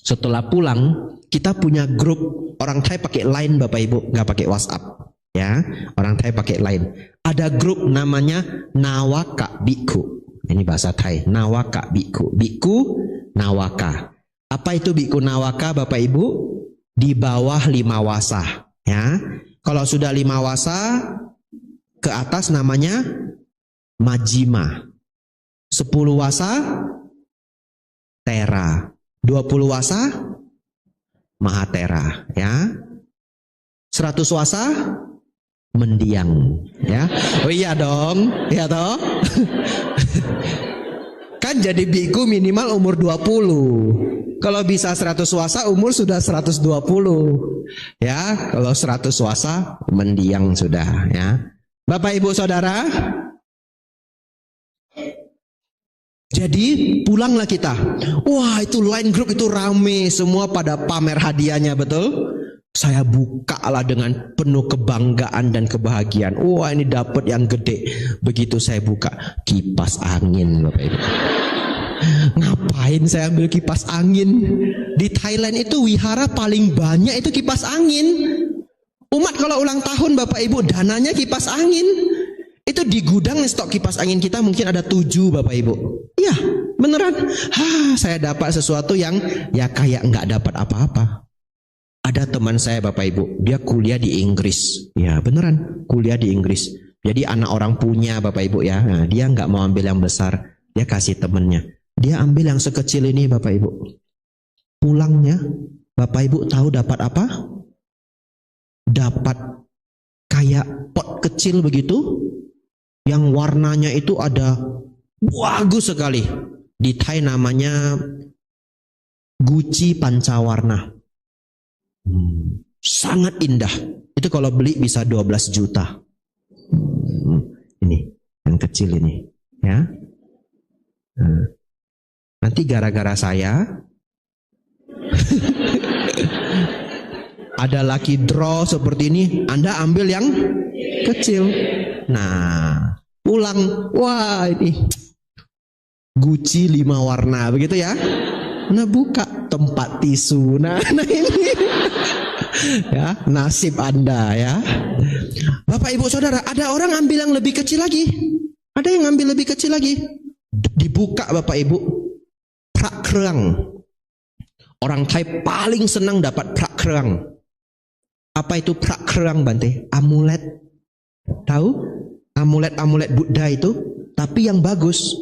Setelah pulang, kita punya grup orang Thai pakai Line Bapak Ibu, nggak pakai WhatsApp. Ya, orang Thai pakai Line. Ada grup namanya Nawaka Bhikkhu. Ini bahasa Thai, Nawaka Bhikkhu. Bhikkhu Nawaka. Apa itu Bhikkhu Nawaka Bapak Ibu? Di bawah 5 wasa. Ya, kalau sudah 5 wasa ke atas namanya Majjhima. 10 wasa Tera. 20 wasa Mahatera. Ya, 100 wasa mendiang, ya. Oh iya dong, ya toh. Kan jadi biku minimal umur 20. Kalau bisa 100 wasa umur sudah 120. Ya, kalau 100 wasa mendiang sudah, ya. Bapak Ibu Saudara, jadi pulanglah kita. Wah, itu line group itu rame, semua pada pamer hadiahnya, betul? Saya bukalah dengan penuh kebanggaan dan kebahagiaan. Wah, ini dapat yang gede. Begitu saya buka, kipas angin Bapak Ibu. Ngapain saya ambil kipas angin? Di Thailand itu wihara paling banyak itu kipas angin. Umat kalau ulang tahun Bapak Ibu, dananya kipas angin. Itu di gudang stok kipas angin kita mungkin ada 7 Bapak Ibu. Iya, beneran. Saya dapat sesuatu yang ya kayak nggak dapat apa-apa. Ada teman saya Bapak Ibu, dia kuliah di Inggris. Ya beneran, kuliah di Inggris. Jadi anak orang punya Bapak Ibu ya. Nah, dia nggak mau ambil yang besar, dia kasih temennya. Dia ambil yang sekecil ini Bapak Ibu. Pulangnya, Bapak Ibu tahu dapat apa? Dapat kayak pot kecil begitu, yang warnanya itu ada bagus sekali. Di Thai namanya guci pancawarna. Sangat indah. Itu kalau beli bisa 12 juta. Ini yang kecil ini, ya. Nanti gara-gara saya ada lucky draw seperti ini, Anda ambil yang kecil. Nah, pulang, wah ini Gucci 5 warna begitu ya. Nah, buka tempat tisu. Nah ini ya, nasib Anda ya. Bapak Ibu Saudara, ada orang ambil yang lebih kecil lagi. Ada yang ambil lebih kecil lagi. Dibuka Bapak Ibu, prak kerang. Orang Thai paling senang dapat prak kerang. Apa itu prak kerang Bante? Amulet. Tahu? Amulet-amulet Buddha itu, tapi yang bagus,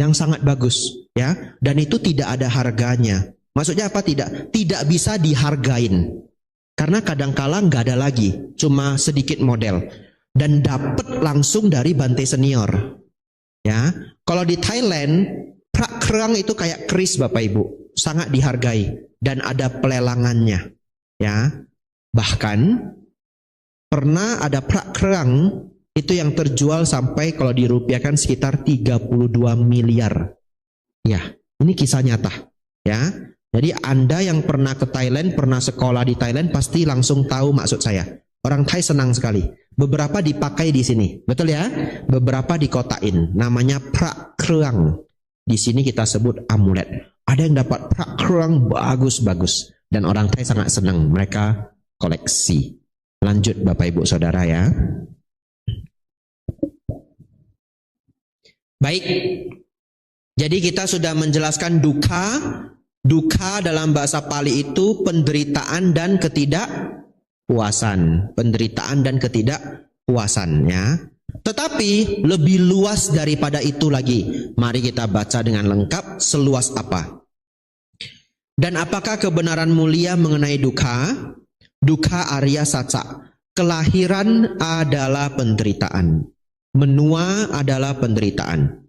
yang sangat bagus ya. Dan itu tidak ada harganya. Maksudnya apa tidak? Tidak bisa dihargain. Karena kadangkala nggak ada lagi, cuma sedikit model. Dan dapat langsung dari Bante senior. Ya, kalau di Thailand, prak kerang itu kayak keris Bapak Ibu, sangat dihargai dan ada pelelangannya. Ya, bahkan pernah ada prak kerang itu yang terjual sampai kalau dirupiahkan sekitar 32 miliar. Ya, ini kisah nyata. Ya. Jadi Anda yang pernah ke Thailand, pernah sekolah di Thailand pasti langsung tahu maksud saya. Orang Thai senang sekali. Beberapa dipakai di sini, betul ya? Beberapa dikotain. Namanya prak kerang. Di sini kita sebut amulet. Ada yang dapat prak kerang bagus-bagus dan orang Thai sangat senang. Mereka koleksi. Lanjut Bapak Ibu Saudara ya. Baik. Jadi kita sudah menjelaskan duka. Duka dalam bahasa Pali itu penderitaan dan ketidakpuasan. Penderitaan dan ketidakpuasan ya. Tetapi lebih luas daripada itu lagi. Mari kita baca dengan lengkap seluas apa. Dan apakah kebenaran mulia mengenai duka? Duka Arya Satsa. Kelahiran adalah penderitaan. Menua adalah penderitaan.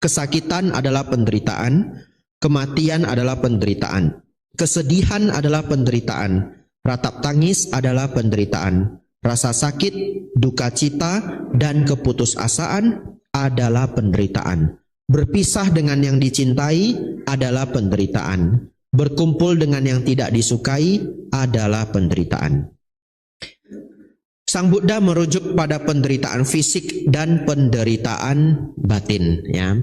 Kesakitan adalah penderitaan. Kematian adalah penderitaan. Kesedihan adalah penderitaan. Ratap tangis adalah penderitaan. Rasa sakit, duka cita, dan keputusasaan adalah penderitaan. Berpisah dengan yang dicintai adalah penderitaan. Berkumpul dengan yang tidak disukai adalah penderitaan. Sang Buddha merujuk pada penderitaan fisik dan penderitaan batin, ya.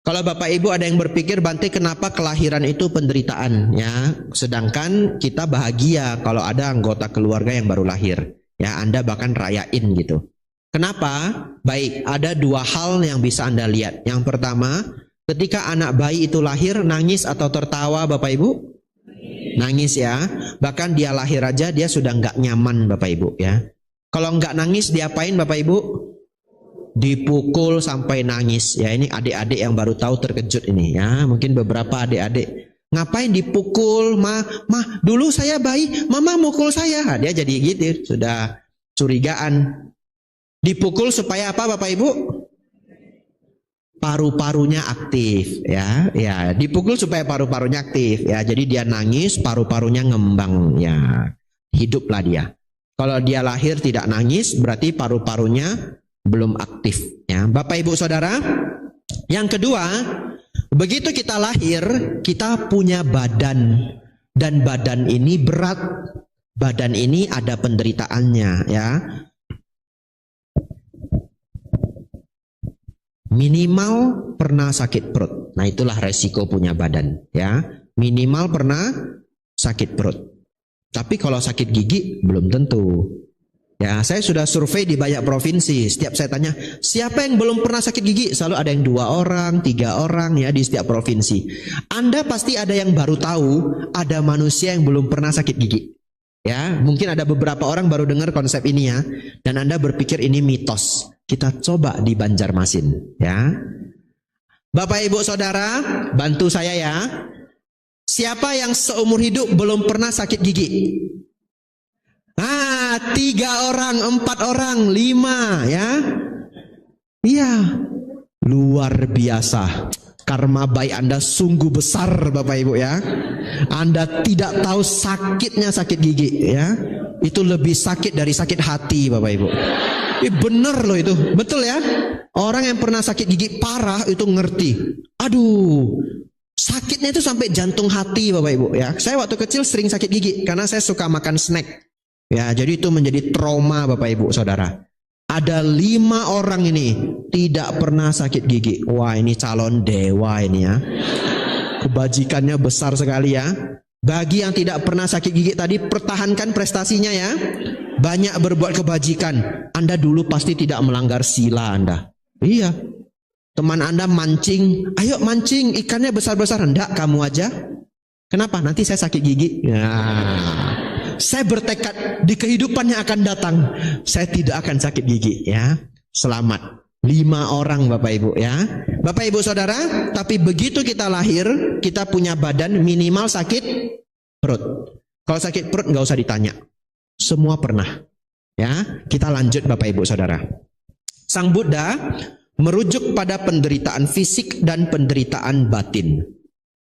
Kalau Bapak Ibu ada yang berpikir, Bante, kenapa kelahiran itu penderitaan, ya? Sedangkan kita bahagia kalau ada anggota keluarga yang baru lahir, ya. Anda bahkan rayain gitu. Kenapa? Baik, ada dua hal yang bisa Anda lihat. Yang pertama, ketika anak bayi itu lahir, nangis atau tertawa Bapak Ibu? Nangis, ya. Bahkan dia lahir aja dia sudah nggak nyaman Bapak Ibu, ya. Kalau nggak nangis diapain Bapak Ibu? Dipukul sampai nangis, ya. Ini adik-adik yang baru tahu terkejut ini, ya. Mungkin beberapa adik-adik, ngapain dipukul? Mah dulu saya bayi, mama mukul saya. Dia jadi gitu, sudah curigaan. Dipukul supaya apa Bapak Ibu? Paru-parunya aktif, ya. Ya, dipukul supaya paru-parunya aktif, ya. Jadi dia nangis, paru-parunya ngembang, ya. Hiduplah dia. Kalau dia lahir tidak nangis, berarti paru-parunya belum aktif, ya. Bapak Ibu Saudara, yang kedua, begitu kita lahir, kita punya badan, dan badan ini berat, badan ini ada penderitaannya, ya. Minimal pernah sakit perut. Nah, itulah resiko punya badan, ya. Minimal pernah sakit perut. Tapi kalau sakit gigi belum tentu. Ya, saya sudah survei di banyak provinsi. Setiap saya tanya, siapa yang belum pernah sakit gigi? Selalu ada yang 2 orang, 3 orang, ya, di setiap provinsi. Anda pasti ada yang baru tahu, ada manusia yang belum pernah sakit gigi. Ya, mungkin ada beberapa orang baru dengar konsep ini, ya. Dan Anda berpikir ini mitos. Kita coba di Banjarmasin, ya. Bapak Ibu Saudara, bantu saya, ya. Siapa yang seumur hidup belum pernah sakit gigi? 3 orang, 4 orang, 5, ya. Iya, luar biasa. Karma baik Anda sungguh besar Bapak Ibu, ya. Anda tidak tahu sakitnya sakit gigi, ya. Itu lebih sakit dari sakit hati Bapak Ibu. Bener loh itu, betul, ya. Orang yang pernah sakit gigi parah itu ngerti. Aduh, sakitnya itu sampai jantung hati Bapak Ibu, ya. Saya waktu kecil sering sakit gigi karena saya suka makan snack. Ya, jadi itu menjadi trauma Bapak Ibu Saudara. Ada 5 orang ini tidak pernah sakit gigi. Wah, ini calon dewa ini, ya. Kebajikannya besar sekali, ya. Bagi yang tidak pernah sakit gigi tadi, pertahankan prestasinya, ya. Banyak berbuat kebajikan. Anda dulu pasti tidak melanggar sila Anda. Iya. Teman Anda mancing, ayo mancing, ikannya besar-besar. Enggak, kamu aja. Kenapa? Nanti saya sakit gigi. Nah, saya bertekad di kehidupan yang akan datang, saya tidak akan sakit gigi, ya. Selamat. 5 orang Bapak Ibu, ya. Bapak Ibu Saudara, tapi begitu kita lahir, kita punya badan minimal sakit perut. Kalau sakit perut nggak usah ditanya. Semua pernah, ya. Kita lanjut Bapak Ibu Saudara. Sang Buddha merujuk pada penderitaan fisik dan penderitaan batin.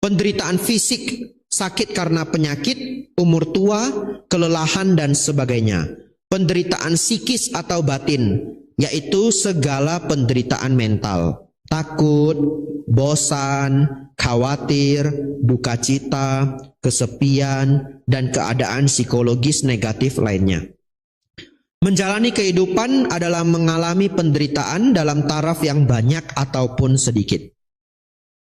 Penderitaan fisik, sakit karena penyakit, umur tua, kelelahan dan sebagainya. Penderitaan psikis atau batin, yaitu segala penderitaan mental. Takut, bosan, khawatir, duka cita, kesepian, dan keadaan psikologis negatif lainnya. Menjalani kehidupan adalah mengalami penderitaan dalam taraf yang banyak ataupun sedikit.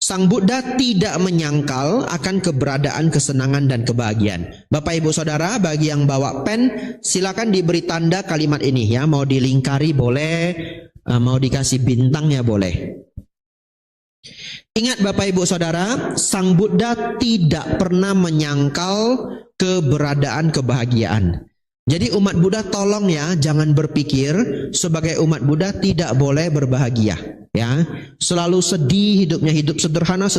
Sang Buddha tidak menyangkal akan keberadaan kesenangan dan kebahagiaan. Bapak Ibu Saudara, bagi yang bawa pen, silakan diberi tanda kalimat ini, ya. Mau dilingkari boleh, mau dikasih bintang ya boleh. Ingat Bapak Ibu Saudara, Sang Buddha tidak pernah menyangkal keberadaan kebahagiaan. Jadi umat Buddha tolong, ya, jangan berpikir sebagai umat Buddha tidak boleh berbahagia, ya. Selalu sedih hidupnya, hidup sederhana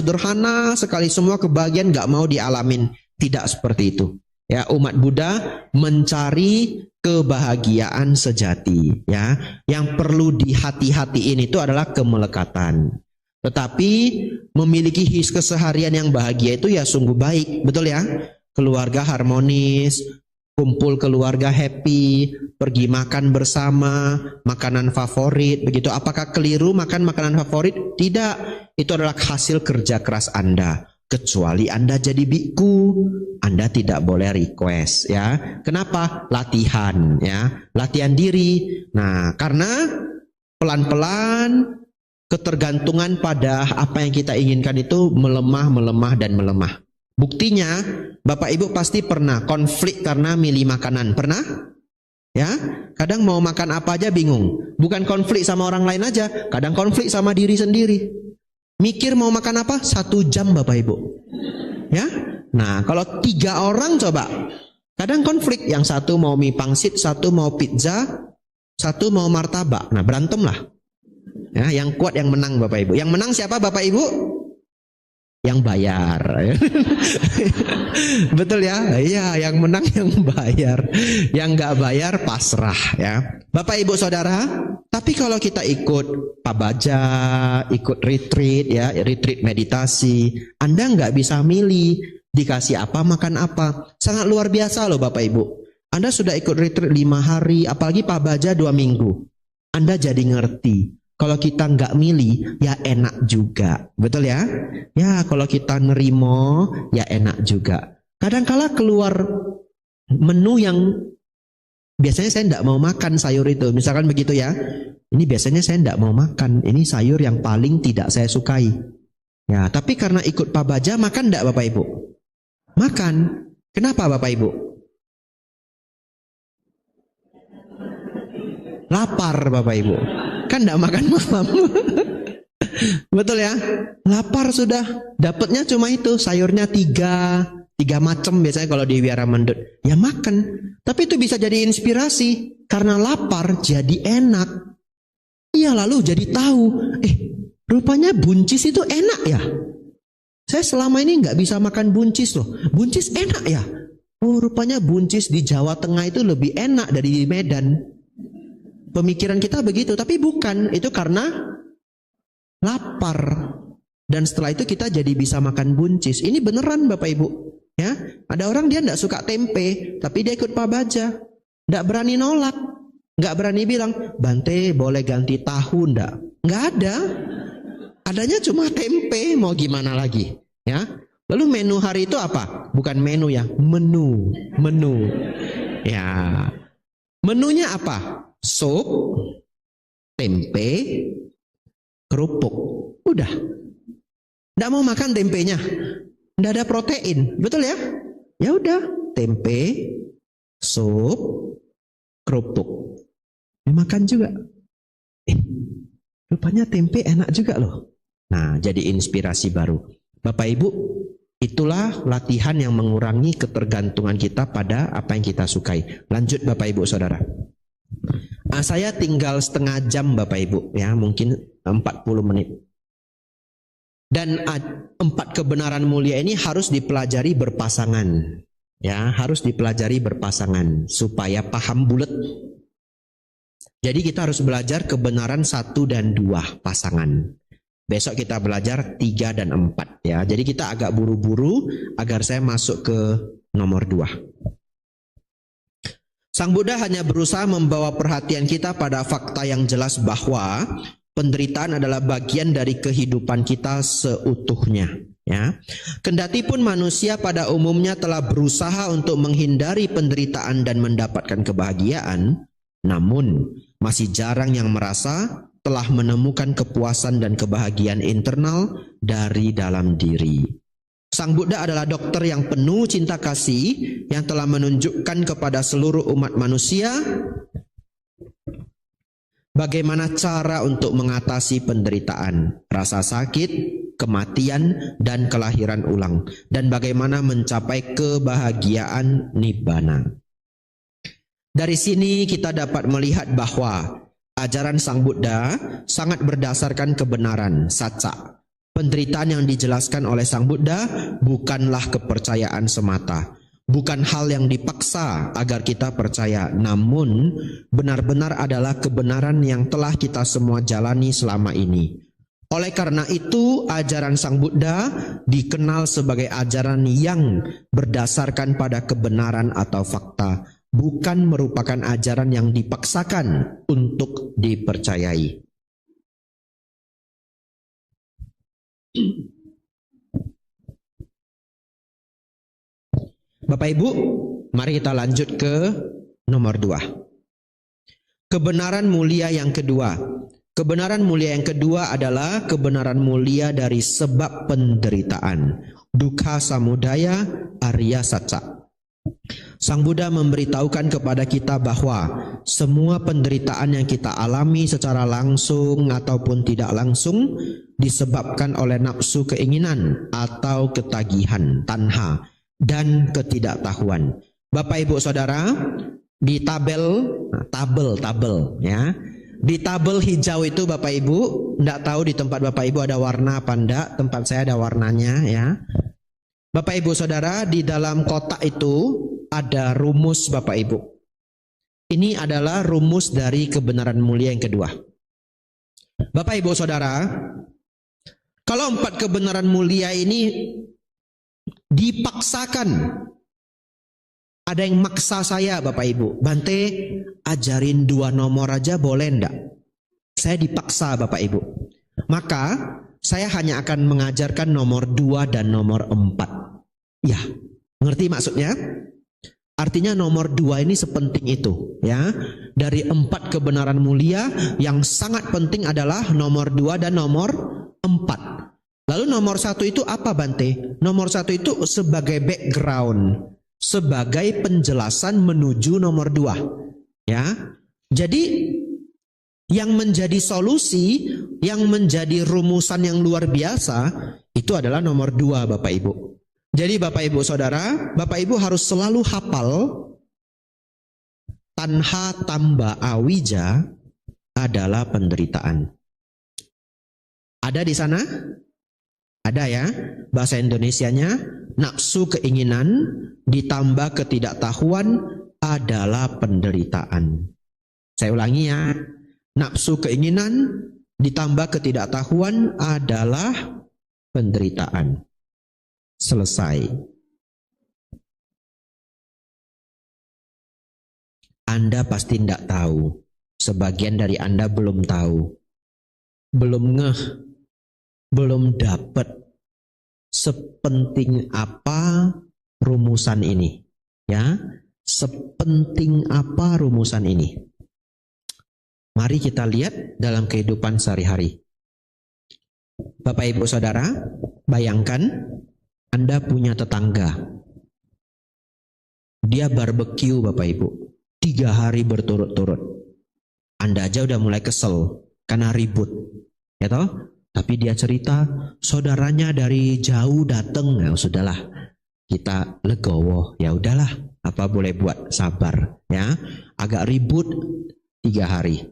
sekali, semua kebahagiaan gak mau dialamin. Tidak seperti itu, ya. Umat Buddha mencari kebahagiaan sejati, ya. Yang perlu dihati-hatiin itu adalah kemelekatan. Tetapi memiliki keseharian yang bahagia itu ya sungguh baik, betul, ya. Keluarga harmonis, kumpul keluarga happy, pergi makan bersama, makanan favorit, begitu. Apakah keliru makan makanan favorit? Tidak, itu adalah hasil kerja keras Anda. Kecuali Anda jadi biku, Anda tidak boleh request, ya. Kenapa? Latihan, ya, latihan diri. Nah, karena pelan-pelan ketergantungan pada apa yang kita inginkan itu melemah, dan melemah. Buktinya, Bapak Ibu pasti pernah konflik karena milih makanan. Pernah? Ya, kadang mau makan apa aja bingung. Bukan konflik sama orang lain aja, kadang konflik sama diri sendiri. Mikir mau makan apa? 1 jam Bapak Ibu. Ya, nah kalau 3 orang coba, kadang konflik. Yang satu mau mie pangsit, satu mau pizza, satu mau martabak. Nah berantem lah. Ya, yang kuat yang menang Bapak Ibu. Yang menang siapa Bapak Ibu? Yang bayar. Betul ya? Iya, yang menang yang bayar. Yang nggak bayar pasrah, ya. Bapak Ibu Saudara, tapi kalau kita ikut pabaja, ikut retreat, ya, retreat meditasi, Anda nggak bisa milih dikasih apa, makan apa. Sangat luar biasa loh Bapak Ibu. Anda sudah ikut retreat 5 hari, apalagi pabaja 2 minggu. Anda jadi ngerti. Kalau kita nggak milih, ya enak juga. Betul ya? Ya, kalau kita nerimo, ya enak juga. Kadang-kala keluar menu yang biasanya saya nggak mau makan sayur itu. Misalkan begitu ya. Ini biasanya saya nggak mau makan. Ini sayur yang paling tidak saya sukai. Ya, tapi karena ikut pabaja, makan nggak Bapak Ibu? Makan. Kenapa Bapak Ibu? Lapar Bapak Ibu. Kan enggak makan malam. Betul ya? Lapar sudah. Dapatnya cuma itu, sayurnya 3 macam biasanya kalau di Wiara Mendut. Ya makan. Tapi itu bisa jadi inspirasi. Karena lapar jadi enak. Iya, lalu jadi tahu. Rupanya buncis itu enak ya. Saya selama ini nggak bisa makan buncis loh. Buncis enak ya. Oh, rupanya buncis di Jawa Tengah itu lebih enak dari di Medan. Pemikiran kita begitu, tapi bukan. Itu karena lapar. Dan setelah itu kita jadi bisa makan buncis. Ini beneran Bapak Ibu. Ya, ada orang dia enggak suka tempe, tapi dia ikut pabaja. Enggak berani nolak. Enggak berani bilang, Bante boleh ganti tahu enggak? Enggak ada. Adanya cuma tempe, mau gimana lagi? Ya. Lalu menu hari itu apa? Bukan menu ya, menu. Ya. Menunya apa? Sup, tempe, kerupuk. Udah. Nggak mau makan tempenya. Nggak ada protein. Betul ya? Ya udah. Tempe, sup, kerupuk. Makan juga. Rupanya tempe enak juga loh. Nah, jadi inspirasi baru. Bapak Ibu, itulah latihan yang mengurangi ketergantungan kita pada apa yang kita sukai. Lanjut Bapak Ibu Saudara. Saya tinggal setengah jam Bapak Ibu, ya, mungkin 40 menit. Dan 4 kebenaran mulia ini harus dipelajari berpasangan. Ya, harus dipelajari berpasangan supaya paham bulat. Jadi kita harus belajar kebenaran 1 dan 2 pasangan. Besok kita belajar 3 dan 4, ya. Jadi kita agak buru-buru agar saya masuk ke nomor 2. Sang Buddha hanya berusaha membawa perhatian kita pada fakta yang jelas bahwa penderitaan adalah bagian dari kehidupan kita seutuhnya. Ya, kendati pun manusia pada umumnya telah berusaha untuk menghindari penderitaan dan mendapatkan kebahagiaan, namun masih jarang yang merasa telah menemukan kepuasan dan kebahagiaan internal dari dalam diri. Sang Buddha adalah dokter yang penuh cinta kasih yang telah menunjukkan kepada seluruh umat manusia bagaimana cara untuk mengatasi penderitaan, rasa sakit, kematian, dan kelahiran ulang, dan bagaimana mencapai kebahagiaan nibbana. Dari sini kita dapat melihat bahwa ajaran Sang Buddha sangat berdasarkan kebenaran, satsa. Penderitaan yang dijelaskan oleh Sang Buddha bukanlah kepercayaan semata, bukan hal yang dipaksa agar kita percaya, namun benar-benar adalah kebenaran yang telah kita semua jalani selama ini. Oleh karena itu, ajaran Sang Buddha dikenal sebagai ajaran yang berdasarkan pada kebenaran atau fakta, bukan merupakan ajaran yang dipaksakan untuk dipercayai. Bapak Ibu, mari kita lanjut ke nomor 2. Kebenaran mulia yang kedua. Kebenaran mulia yang kedua adalah kebenaran mulia dari sebab penderitaan. Dukkha samudaya arya satsa. Sang Buddha memberitahukan kepada kita bahwa semua penderitaan yang kita alami secara langsung ataupun tidak langsung disebabkan oleh nafsu keinginan atau ketagihan, tanha, dan ketidaktahuan. Bapak Ibu Saudara, di tabel ya. Di tabel hijau itu Bapak Ibu, enggak tahu di tempat Bapak Ibu ada warna apa enggak, tempat saya ada warnanya ya. Bapak Ibu Saudara, di dalam kotak itu ada rumus Bapak Ibu. Ini adalah rumus dari kebenaran mulia yang kedua. Bapak Ibu Saudara, kalau 4 kebenaran mulia ini dipaksakan, ada yang maksa saya Bapak Ibu, Bante ajarin 2 nomor aja boleh enggak? Saya dipaksa Bapak Ibu. Maka saya hanya akan mengajarkan nomor 2 dan nomor 4. Ya, ngerti maksudnya? Artinya nomor 2 ini sepenting itu ya. Dari 4 kebenaran mulia yang sangat penting adalah nomor 2 dan nomor 4. Lalu nomor 1 itu apa Bante? Nomor 1 itu sebagai background, sebagai penjelasan menuju nomor 2 ya. Jadi yang menjadi solusi, yang menjadi rumusan yang luar biasa itu adalah nomor 2 Bapak Ibu. Jadi Bapak Ibu Saudara, Bapak Ibu harus selalu hafal tanha tamba awija adalah penderitaan. Ada di sana? Ada ya, bahasa Indonesianya nafsu keinginan ditambah ketidaktahuan adalah penderitaan. Saya ulangi ya, nafsu keinginan ditambah ketidaktahuan adalah penderitaan. Selesai. Anda pasti tidak tahu, sebagian dari Anda belum tahu, belum ngeh, belum dapat sepenting apa rumusan ini ya, sepenting apa rumusan ini. Mari kita lihat dalam kehidupan sehari-hari. Bapak Ibu Saudara, bayangkan Anda punya tetangga, dia barbeque Bapak Ibu 3 hari berturut-turut. Anda aja udah mulai kesel karena ribut ya toh. Tapi dia cerita saudaranya dari jauh datang, ya sudahlah kita legowo, ya udahlah apa boleh buat, sabar ya. Agak ribut 3 hari.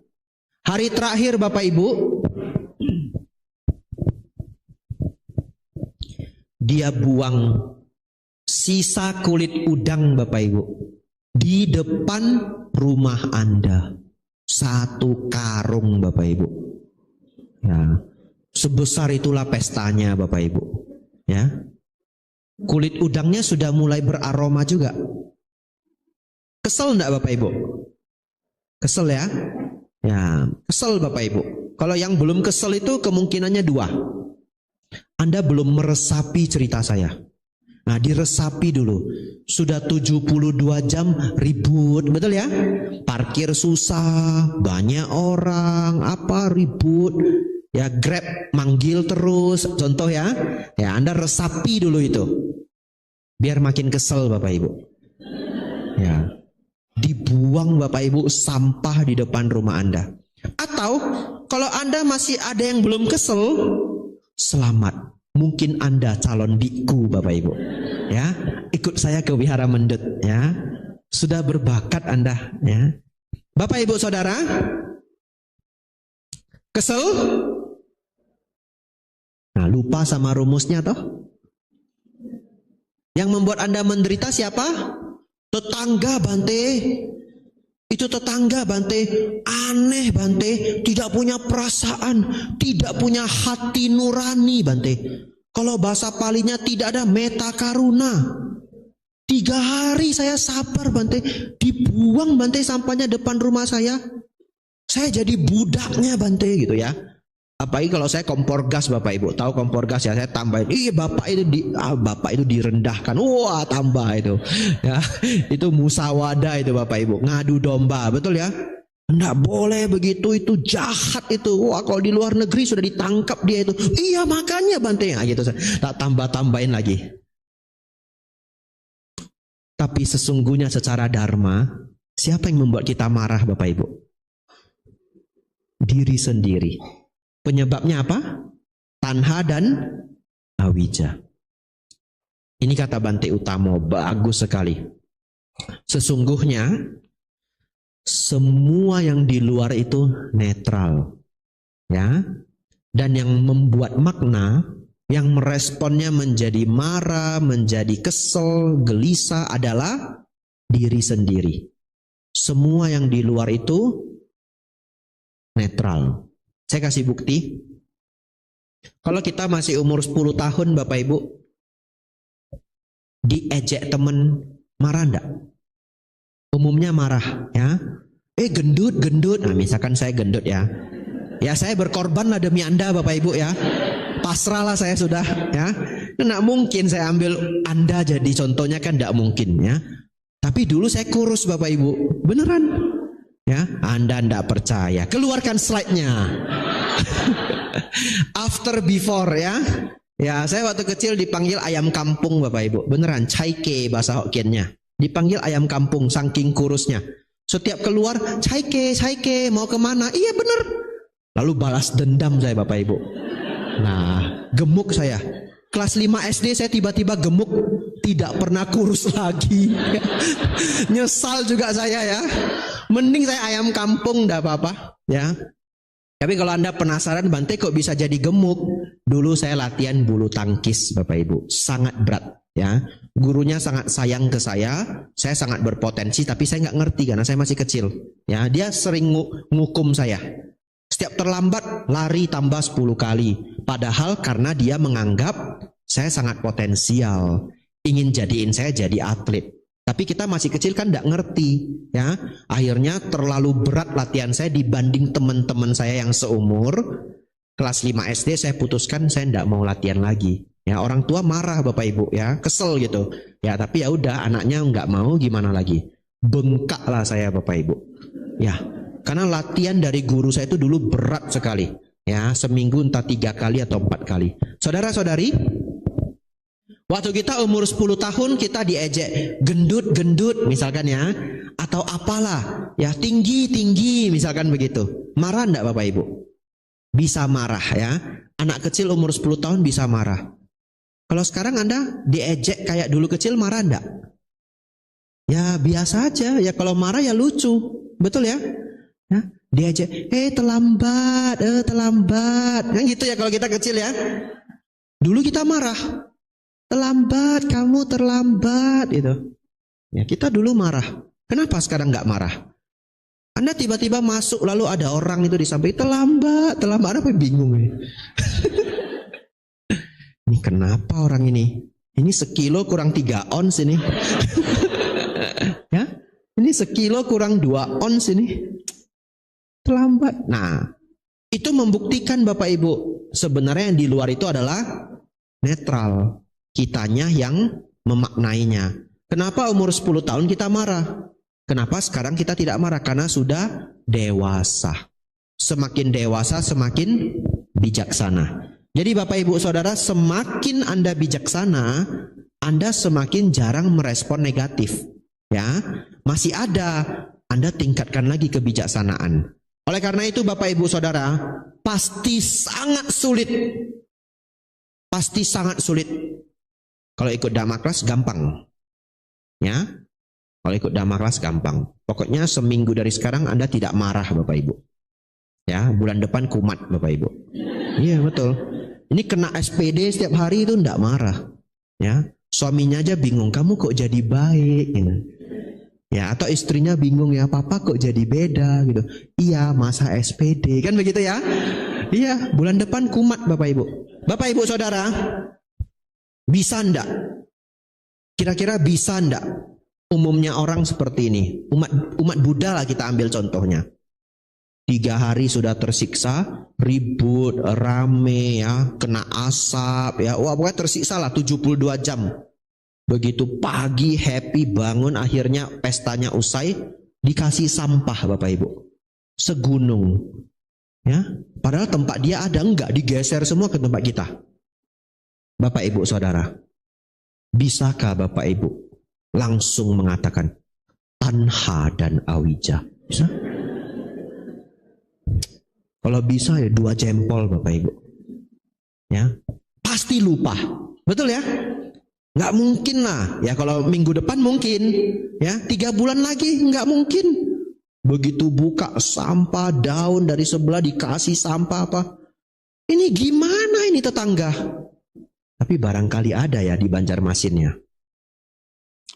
Hari terakhir Bapak Ibu, dia buang sisa kulit udang Bapak Ibu di depan rumah Anda, 1 karung Bapak Ibu ya. Sebesar itulah pestanya Bapak Ibu ya. Kulit udangnya sudah mulai beraroma juga. Kesel enggak Bapak Ibu? Kesel ya? Ya, kesel Bapak Ibu. Kalau yang belum kesel itu kemungkinannya 2. Anda belum meresapi cerita saya. Nah, diresapi dulu. Sudah 72 jam ribut, betul ya? Parkir susah, banyak orang, apa ribut. Ya, Grab manggil terus, contoh ya. Ya, Anda resapi dulu itu. Biar makin kesel Bapak Ibu. Ya. Dibuang Bapak Ibu sampah di depan rumah Anda. Atau kalau Anda masih ada yang belum kesel, selamat. Mungkin Anda calon biku Bapak Ibu. Ya, ikut saya ke Wihara Mendut ya. Sudah berbakat Anda ya. Bapak Ibu Saudara, kesel? Nah, lupa sama rumusnya toh? Yang membuat Anda menderita siapa? Tetangga Bante. Itu tetangga Bante, aneh Bante, tidak punya perasaan, tidak punya hati nurani Bante. Kalau bahasa palinya tidak ada meta karuna. 3 hari saya sabar Bante, dibuang Bante sampahnya depan rumah saya. Saya jadi budaknya Bante gitu ya. Apalagi kalau saya kompor gas Bapak Ibu, tahu kompor gas ya, saya tambahin. Bapak itu direndahkan. Wah, tambah itu. Ya, itu musawadah itu Bapak Ibu, ngadu domba, betul ya? Enggak boleh begitu, itu jahat itu. Wah, kalau di luar negeri sudah ditangkap dia itu. Iya, makanya Bante, nah, gitu. Tak tambah-tambahin lagi. Tapi sesungguhnya secara dharma, siapa yang membuat kita marah Bapak Ibu? Diri sendiri. Penyebabnya apa? Tanha dan awija. Ini kata Bante Utamo, bagus sekali. Sesungguhnya semua yang di luar itu netral, ya. Dan yang membuat makna, yang meresponnya menjadi marah, menjadi kesel, gelisah adalah diri sendiri. Semua yang di luar itu netral. Saya kasih bukti. Kalau kita masih umur 10 tahun Bapak Ibu, diejek temen, marah enggak? Umumnya marah ya. Gendut. Nah, misalkan saya gendut ya. Ya saya berkorban lah demi Anda Bapak Ibu ya. Pasrahlah saya sudah ya. Nggak mungkin saya ambil Anda jadi contohnya, kan enggak mungkin ya. Tapi dulu saya kurus Bapak Ibu. Beneran. Ya, Anda enggak percaya. Keluarkan slide-nya. After before ya. Ya, saya waktu kecil dipanggil ayam kampung Bapak Ibu. Beneran, caike bahasa Hokkiennya. Dipanggil ayam kampung saking kurusnya. Setiap keluar, caike, mau kemana? Iya bener. Lalu balas dendam saya Bapak Ibu. Nah, gemuk saya. Kelas 5 SD saya tiba-tiba gemuk, tidak pernah kurus lagi. Nyesal juga saya ya. Mending saya ayam kampung, enggak apa-apa ya. Tapi kalau Anda penasaran Bante kok bisa jadi gemuk, dulu saya latihan bulu tangkis Bapak Ibu, sangat berat ya. Gurunya sangat sayang ke saya sangat berpotensi, tapi saya nggak ngerti karena saya masih kecil ya. Dia sering ngukum saya. Setiap terlambat lari tambah 10 kali. Padahal karena dia menganggap saya sangat potensial, ingin jadiin saya jadi atlet. Tapi kita masih kecil kan nggak ngerti ya. Akhirnya terlalu berat latihan saya dibanding teman-teman saya yang seumur. Kelas 5 SD saya putuskan saya nggak mau latihan lagi. Ya, orang tua marah Bapak Ibu ya, kesel gitu. Ya, tapi ya udah, anaknya nggak mau, gimana lagi? Bengkaklah saya Bapak Ibu. Ya, karena latihan dari guru saya itu dulu berat sekali. Ya, seminggu entah 3 kali atau 4 kali. Saudara-saudari, waktu kita umur 10 tahun kita diejek gendut misalkan ya, atau apalah ya, tinggi misalkan begitu. Marah enggak Bapak Ibu? Bisa marah ya. Anak kecil umur 10 tahun bisa marah. Kalau sekarang Anda diejek kayak dulu kecil, marah enggak? Ya biasa aja ya, kalau marah ya lucu. Betul ya? Ya, diejek, terlambat. Kan gitu ya kalau kita kecil ya. Dulu kita marah. Terlambat, kamu terlambat itu. Ya, kita dulu marah. Kenapa sekarang nggak marah? Anda tiba-tiba masuk lalu ada orang itu di samping, terlambat apa, bingung ya. Ini kenapa orang ini? Ini sekilo kurang 3 ons ini. Ya, ini sekilo kurang 2 ons ini. Terlambat. Nah, itu membuktikan Bapak Ibu, sebenarnya yang di luar itu adalah netral. Kitanya yang memaknainya. Kenapa umur 10 tahun kita marah? Kenapa sekarang kita tidak marah? Karena sudah dewasa. Semakin dewasa semakin bijaksana. Jadi Bapak Ibu Saudara, semakin Anda bijaksana, Anda semakin jarang merespon negatif. Ya, masih ada, Anda tingkatkan lagi kebijaksanaan. Oleh karena itu Bapak Ibu Saudara, pasti sangat sulit. Pasti sangat sulit. Kalau ikut Dhamma Class gampang. Ya. Kalau ikut Dhamma Class gampang. Pokoknya seminggu dari sekarang Anda tidak marah Bapak Ibu. Ya, bulan depan kumat Bapak Ibu. Iya, betul. Ini kena SPD setiap hari itu enggak marah. Ya. Suaminya aja bingung, kamu kok jadi baik gitu. Ya, atau istrinya bingung ya, papa kok jadi beda gitu. Iya, masa SPD kan begitu ya. Iya, bulan depan kumat Bapak Ibu. Bapak Ibu Saudara, bisa ndak? Kira-kira bisa ndak umumnya orang seperti ini? Umat Buddha lah kita ambil contohnya. 3 hari sudah tersiksa, ribut, rame ya, kena asap ya. Wah, pokoknya tersiksa lah 72 jam. Begitu pagi happy bangun, akhirnya pestanya usai, dikasih sampah Bapak Ibu. Segunung. Ya, padahal tempat dia ada, enggak, digeser semua ke tempat kita. Bapak Ibu Saudara, bisakah Bapak Ibu langsung mengatakan tanha dan awija? Bisa? Kalau bisa ya 2 jempol Bapak Ibu. Ya, pasti lupa. Betul ya? Nggak mungkin lah. Ya kalau minggu depan mungkin. Ya, 3 bulan lagi nggak mungkin. Begitu buka sampah daun dari sebelah dikasih sampah apa. Ini gimana ini tetangga? Tapi barangkali ada ya di Banjarmasinnya.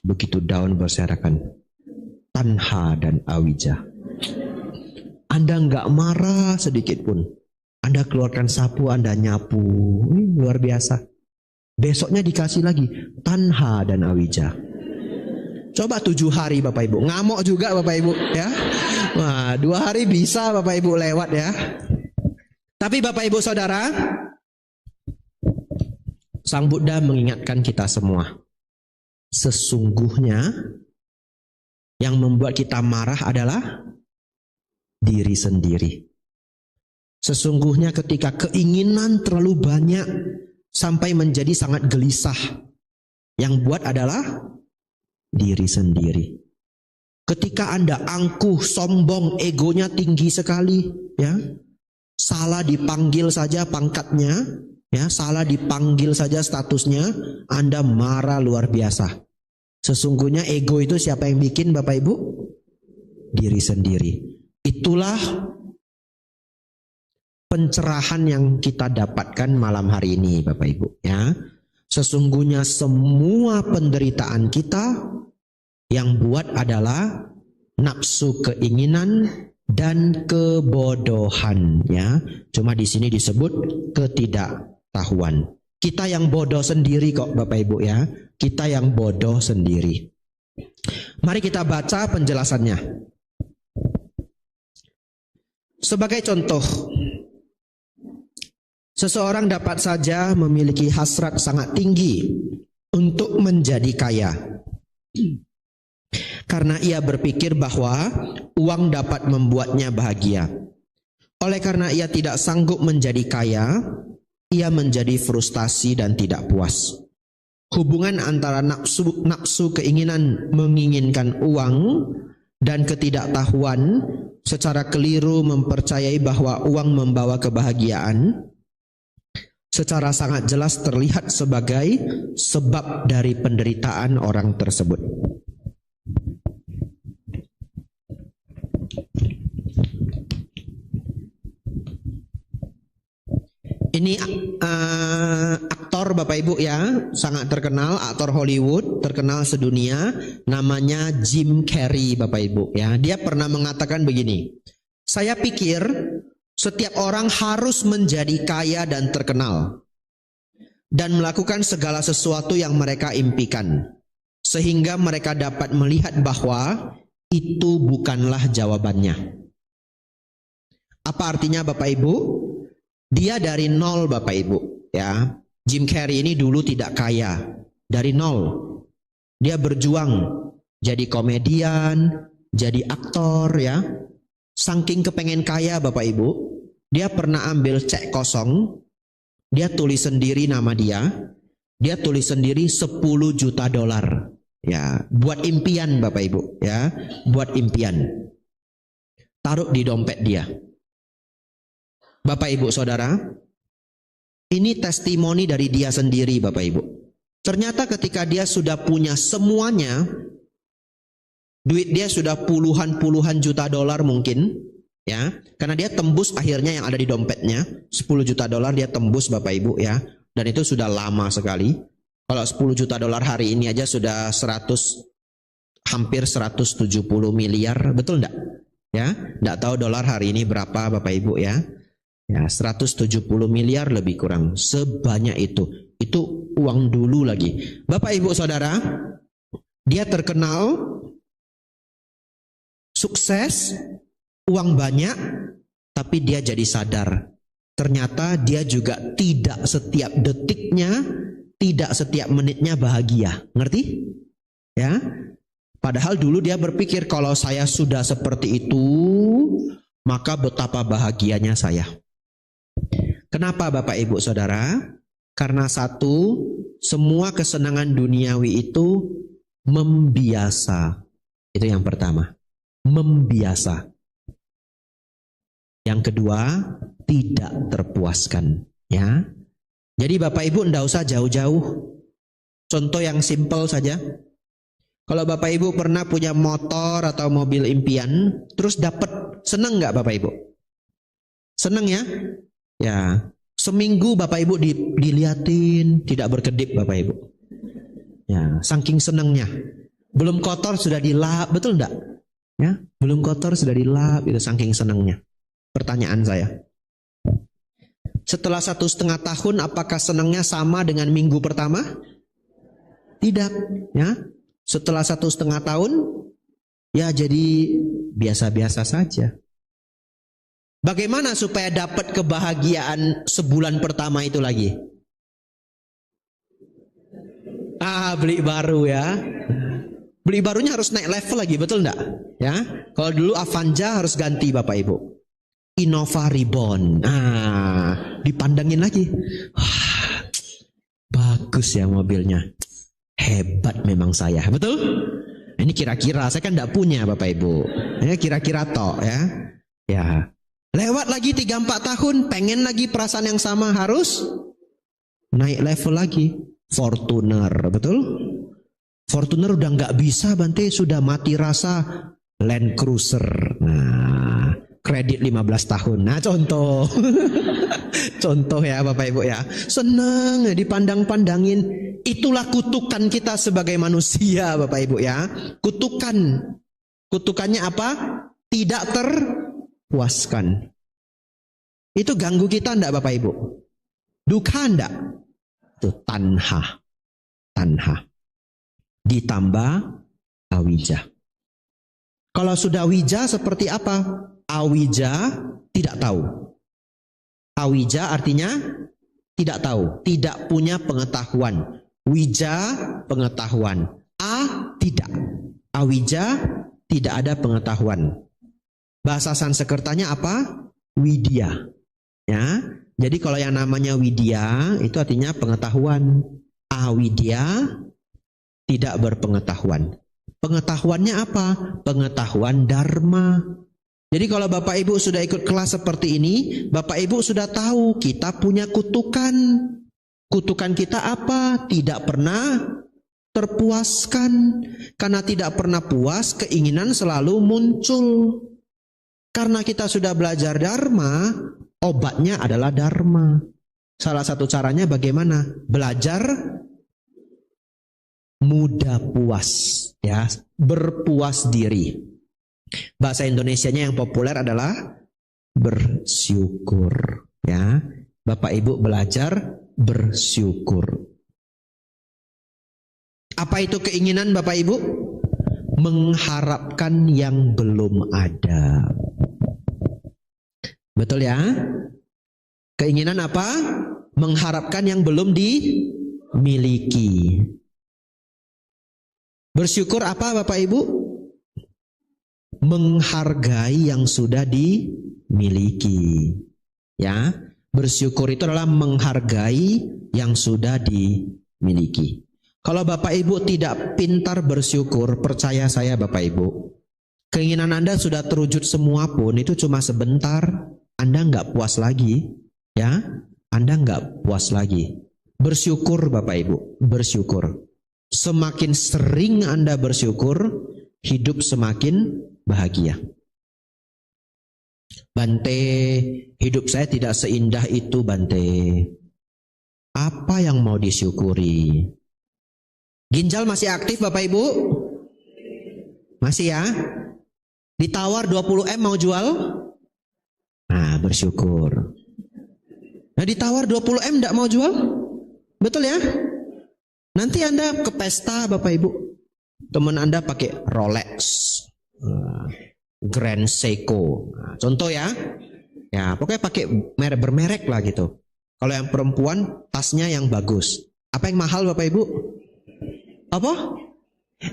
Begitu daun berserakan. Tanha dan awija. Anda nggak marah sedikit pun. Anda keluarkan sapu, Anda nyapu. Ini luar biasa. Besoknya dikasih lagi tanha dan awija. Coba 7 hari Bapak Ibu. Ngamuk juga Bapak Ibu ya. Wah, 2 hari bisa Bapak Ibu lewat ya. Tapi Bapak Ibu Saudara, Sang Buddha mengingatkan kita semua. Sesungguhnya yang membuat kita marah adalah diri sendiri. Sesungguhnya ketika keinginan terlalu banyak sampai menjadi sangat gelisah, yang buat adalah diri sendiri. Ketika Anda angkuh, sombong, egonya tinggi sekali, ya, salah dipanggil saja pangkatnya, ya, salah dipanggil saja statusnya, Anda marah luar biasa. Sesungguhnya ego itu siapa yang bikin Bapak Ibu? Diri sendiri. Itulah pencerahan yang kita dapatkan malam hari ini Bapak Ibu ya. Sesungguhnya semua penderitaan kita yang buat adalah nafsu keinginan dan kebodohan ya. Cuma di sini disebut ketidaktahuan. Kita yang bodoh sendiri kok Bapak Ibu ya. Kita yang bodoh sendiri. Mari kita baca penjelasannya. Sebagai contoh, seseorang dapat saja memiliki hasrat sangat tinggi untuk menjadi kaya. Karena ia berpikir bahwa uang dapat membuatnya bahagia. Oleh karena ia tidak sanggup menjadi kaya, ia menjadi frustasi dan tidak puas. Hubungan antara nafsu keinginan menginginkan uang dan ketidaktahuan secara keliru mempercayai bahwa uang membawa kebahagiaan secara sangat jelas terlihat sebagai sebab dari penderitaan orang tersebut. Ini aktor Bapak Ibu ya, sangat terkenal, aktor Hollywood, terkenal sedunia, namanya Jim Carrey Bapak Ibu ya. Dia pernah mengatakan begini, saya pikir setiap orang harus menjadi kaya dan terkenal dan melakukan segala sesuatu yang mereka impikan, sehingga mereka dapat melihat bahwa itu bukanlah jawabannya. Apa artinya Bapak Ibu? Dia dari nol Bapak Ibu ya. Jim Carrey ini dulu tidak kaya, dari nol. Dia berjuang jadi komedian, jadi aktor ya. Saking kepengen kaya Bapak Ibu, dia pernah ambil cek kosong, dia tulis sendiri nama dia tulis sendiri 10 juta dolar ya, buat impian Bapak Ibu ya, buat impian. Taruh di dompet dia. Bapak Ibu Saudara, ini testimoni dari dia sendiri Bapak Ibu. Ternyata ketika dia sudah punya semuanya, duit dia sudah puluhan juta dolar mungkin, ya, karena dia tembus akhirnya yang ada di dompetnya 10 juta dolar dia tembus Bapak Ibu ya, dan itu sudah lama sekali. Kalau 10 juta dolar hari ini aja sudah 100 hampir 170 miliar, betul enggak? Ya, enggak tahu dolar hari ini berapa Bapak Ibu ya. Ya, 170 miliar lebih kurang, sebanyak itu. Itu uang dulu lagi. Bapak Ibu Saudara, dia terkenal, sukses, uang banyak, tapi dia jadi sadar. Ternyata dia juga tidak setiap detiknya, tidak setiap menitnya bahagia. Ngerti? Ya. Padahal dulu dia berpikir kalau saya sudah seperti itu, maka betapa bahagianya saya. Kenapa Bapak Ibu Saudara? Karena satu, semua kesenangan duniawi itu membiasa. Itu yang pertama. Membiasa. Yang kedua, tidak terpuaskan. Ya. Jadi Bapak Ibu tidak usah jauh-jauh. Contoh yang simpel saja. Kalau Bapak Ibu pernah punya motor atau mobil impian, terus dapat, senang nggak Bapak Ibu? Senang ya? Ya, seminggu Bapak Ibu diliatin, tidak berkedip Bapak Ibu. Ya, saking senangnya. Belum kotor sudah dilap, betul enggak? Ya, belum kotor sudah dilap, itu saking senangnya. Pertanyaan saya. Setelah 1,5 tahun, apakah senangnya sama dengan minggu pertama? Tidak, ya. Setelah 1,5 tahun, ya jadi biasa-biasa saja. Bagaimana supaya dapat kebahagiaan sebulan pertama itu lagi? Beli baru ya. Beli barunya harus naik level lagi, betul enggak? Ya. Kalau dulu Avanza harus ganti Bapak Ibu. Innova Reborn. Dipandangin lagi. Wah, bagus ya mobilnya. Hebat memang saya, betul? Ini kira-kira, saya kan tidak punya Bapak Ibu. Ya, kira-kira tok ya. Ya. Lewat lagi 3-4 tahun, pengen lagi perasaan yang sama, harus naik level lagi. Fortuner, betul? Fortuner udah nggak bisa Bante, sudah mati rasa. Land Cruiser. Nah, kredit 15 tahun. Nah, contoh. Contoh ya Bapak Ibu ya. Senang dipandang-pandangin. Itulah kutukan kita sebagai manusia Bapak Ibu ya. Kutukan. Kutukannya apa? Tidak terpuaskan. Itu ganggu kita enggak Bapak Ibu? Duka enggak? Itu tanha. Tanha. Ditambah awija. Kalau sudah wija seperti apa? Awija tidak tahu. Awija artinya tidak tahu, tidak punya pengetahuan. Wija pengetahuan. Tidak. Awija tidak ada pengetahuan. Bahasa Sanskertanya apa? Widya. Ya. Jadi kalau yang namanya widya itu artinya pengetahuan. Awidya tidak berpengetahuan. Pengetahuannya apa? Pengetahuan dharma. Jadi kalau Bapak Ibu sudah ikut kelas seperti ini, Bapak Ibu sudah tahu kita punya kutukan. Kutukan kita apa? Tidak pernah terpuaskan. Karena tidak pernah puas, keinginan selalu muncul. Karena kita sudah belajar dharma, obatnya adalah dharma. Salah satu caranya bagaimana? Belajar mudah puas, ya, berpuas diri. Bahasa Indonesianya yang populer adalah bersyukur, ya. Bapak Ibu belajar bersyukur. Apa itu keinginan Bapak Ibu? Mengharapkan yang belum ada. Betul ya? Keinginan apa? Mengharapkan yang belum dimiliki. Bersyukur apa Bapak Ibu? Menghargai yang sudah dimiliki. Ya, bersyukur itu adalah menghargai yang sudah dimiliki. Kalau Bapak Ibu tidak pintar bersyukur, percaya saya Bapak Ibu, keinginan Anda sudah terwujud semua pun itu cuma sebentar, Anda nggak puas lagi, ya, Anda nggak puas lagi. Bersyukur Bapak Ibu, bersyukur. Semakin sering Anda bersyukur, hidup semakin bahagia. Bante, hidup saya tidak seindah itu Bante. Apa yang mau disyukuri? Ginjal masih aktif Bapak Ibu? Masih ya? Ditawar 20M mau jual? Nah, bersyukur. Nah, ditawar 20M enggak mau jual? Betul ya? Nanti Anda ke pesta Bapak Ibu. Teman Anda pakai Rolex, Grand Seiko. Nah, contoh ya. Ya, pokoknya pakai bermerek lah gitu. Kalau yang perempuan, tasnya yang bagus. Apa yang mahal Bapak Ibu? Apa?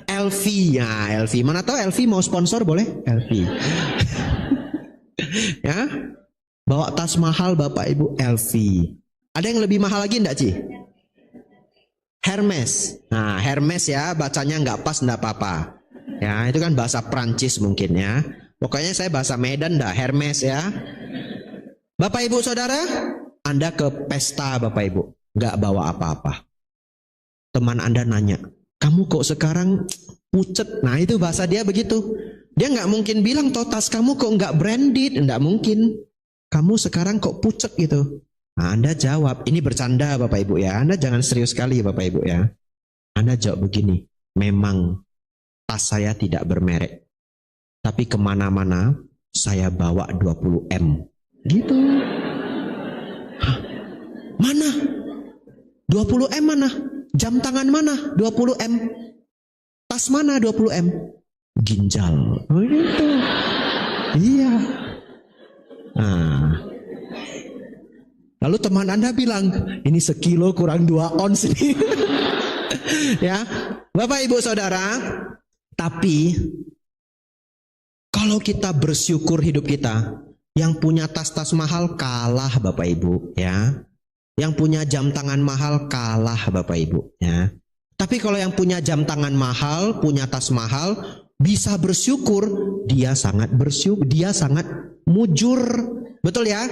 LV. Ya, LV. Mana tahu LV mau sponsor boleh? LV. Ya. Bawa tas mahal Bapak Ibu, LV. Ada yang lebih mahal lagi enggak, Ci? Hermes. Nah, Hermes ya, bacanya nggak pas enggak apa-apa. Ya, itu kan bahasa Prancis mungkin ya. Pokoknya saya bahasa Medan dah, Hermes ya. Bapak Ibu Saudara, Anda ke pesta Bapak Ibu, nggak bawa apa-apa. Teman Anda nanya, kamu kok sekarang pucet? Nah, itu bahasa dia begitu. Dia nggak mungkin bilang, toh tas kamu kok nggak branded, nggak mungkin. Kamu sekarang kok pucet gitu. Nah, Anda jawab, ini bercanda Bapak Ibu ya. Anda jangan serius sekali Bapak Ibu ya. Anda jawab begini, memang tas saya tidak bermerek. Tapi kemana-mana saya bawa 20M. Gitu. Hah? Mana? 20M mana? Jam tangan mana? 20M. Tas mana 20M? Ginjal. Oh gitu. Iya. Nah. Lalu teman Anda bilang, ini sekilo kurang 2 ons ini. Ya, Bapak Ibu Saudara, tapi kalau kita bersyukur hidup kita, yang punya tas-tas mahal kalah Bapak Ibu, ya. Yang punya jam tangan mahal kalah Bapak Ibu, ya. Tapi kalau yang punya jam tangan mahal, punya tas mahal, bisa bersyukur, dia sangat bersyukur, dia sangat mujur. Betul ya?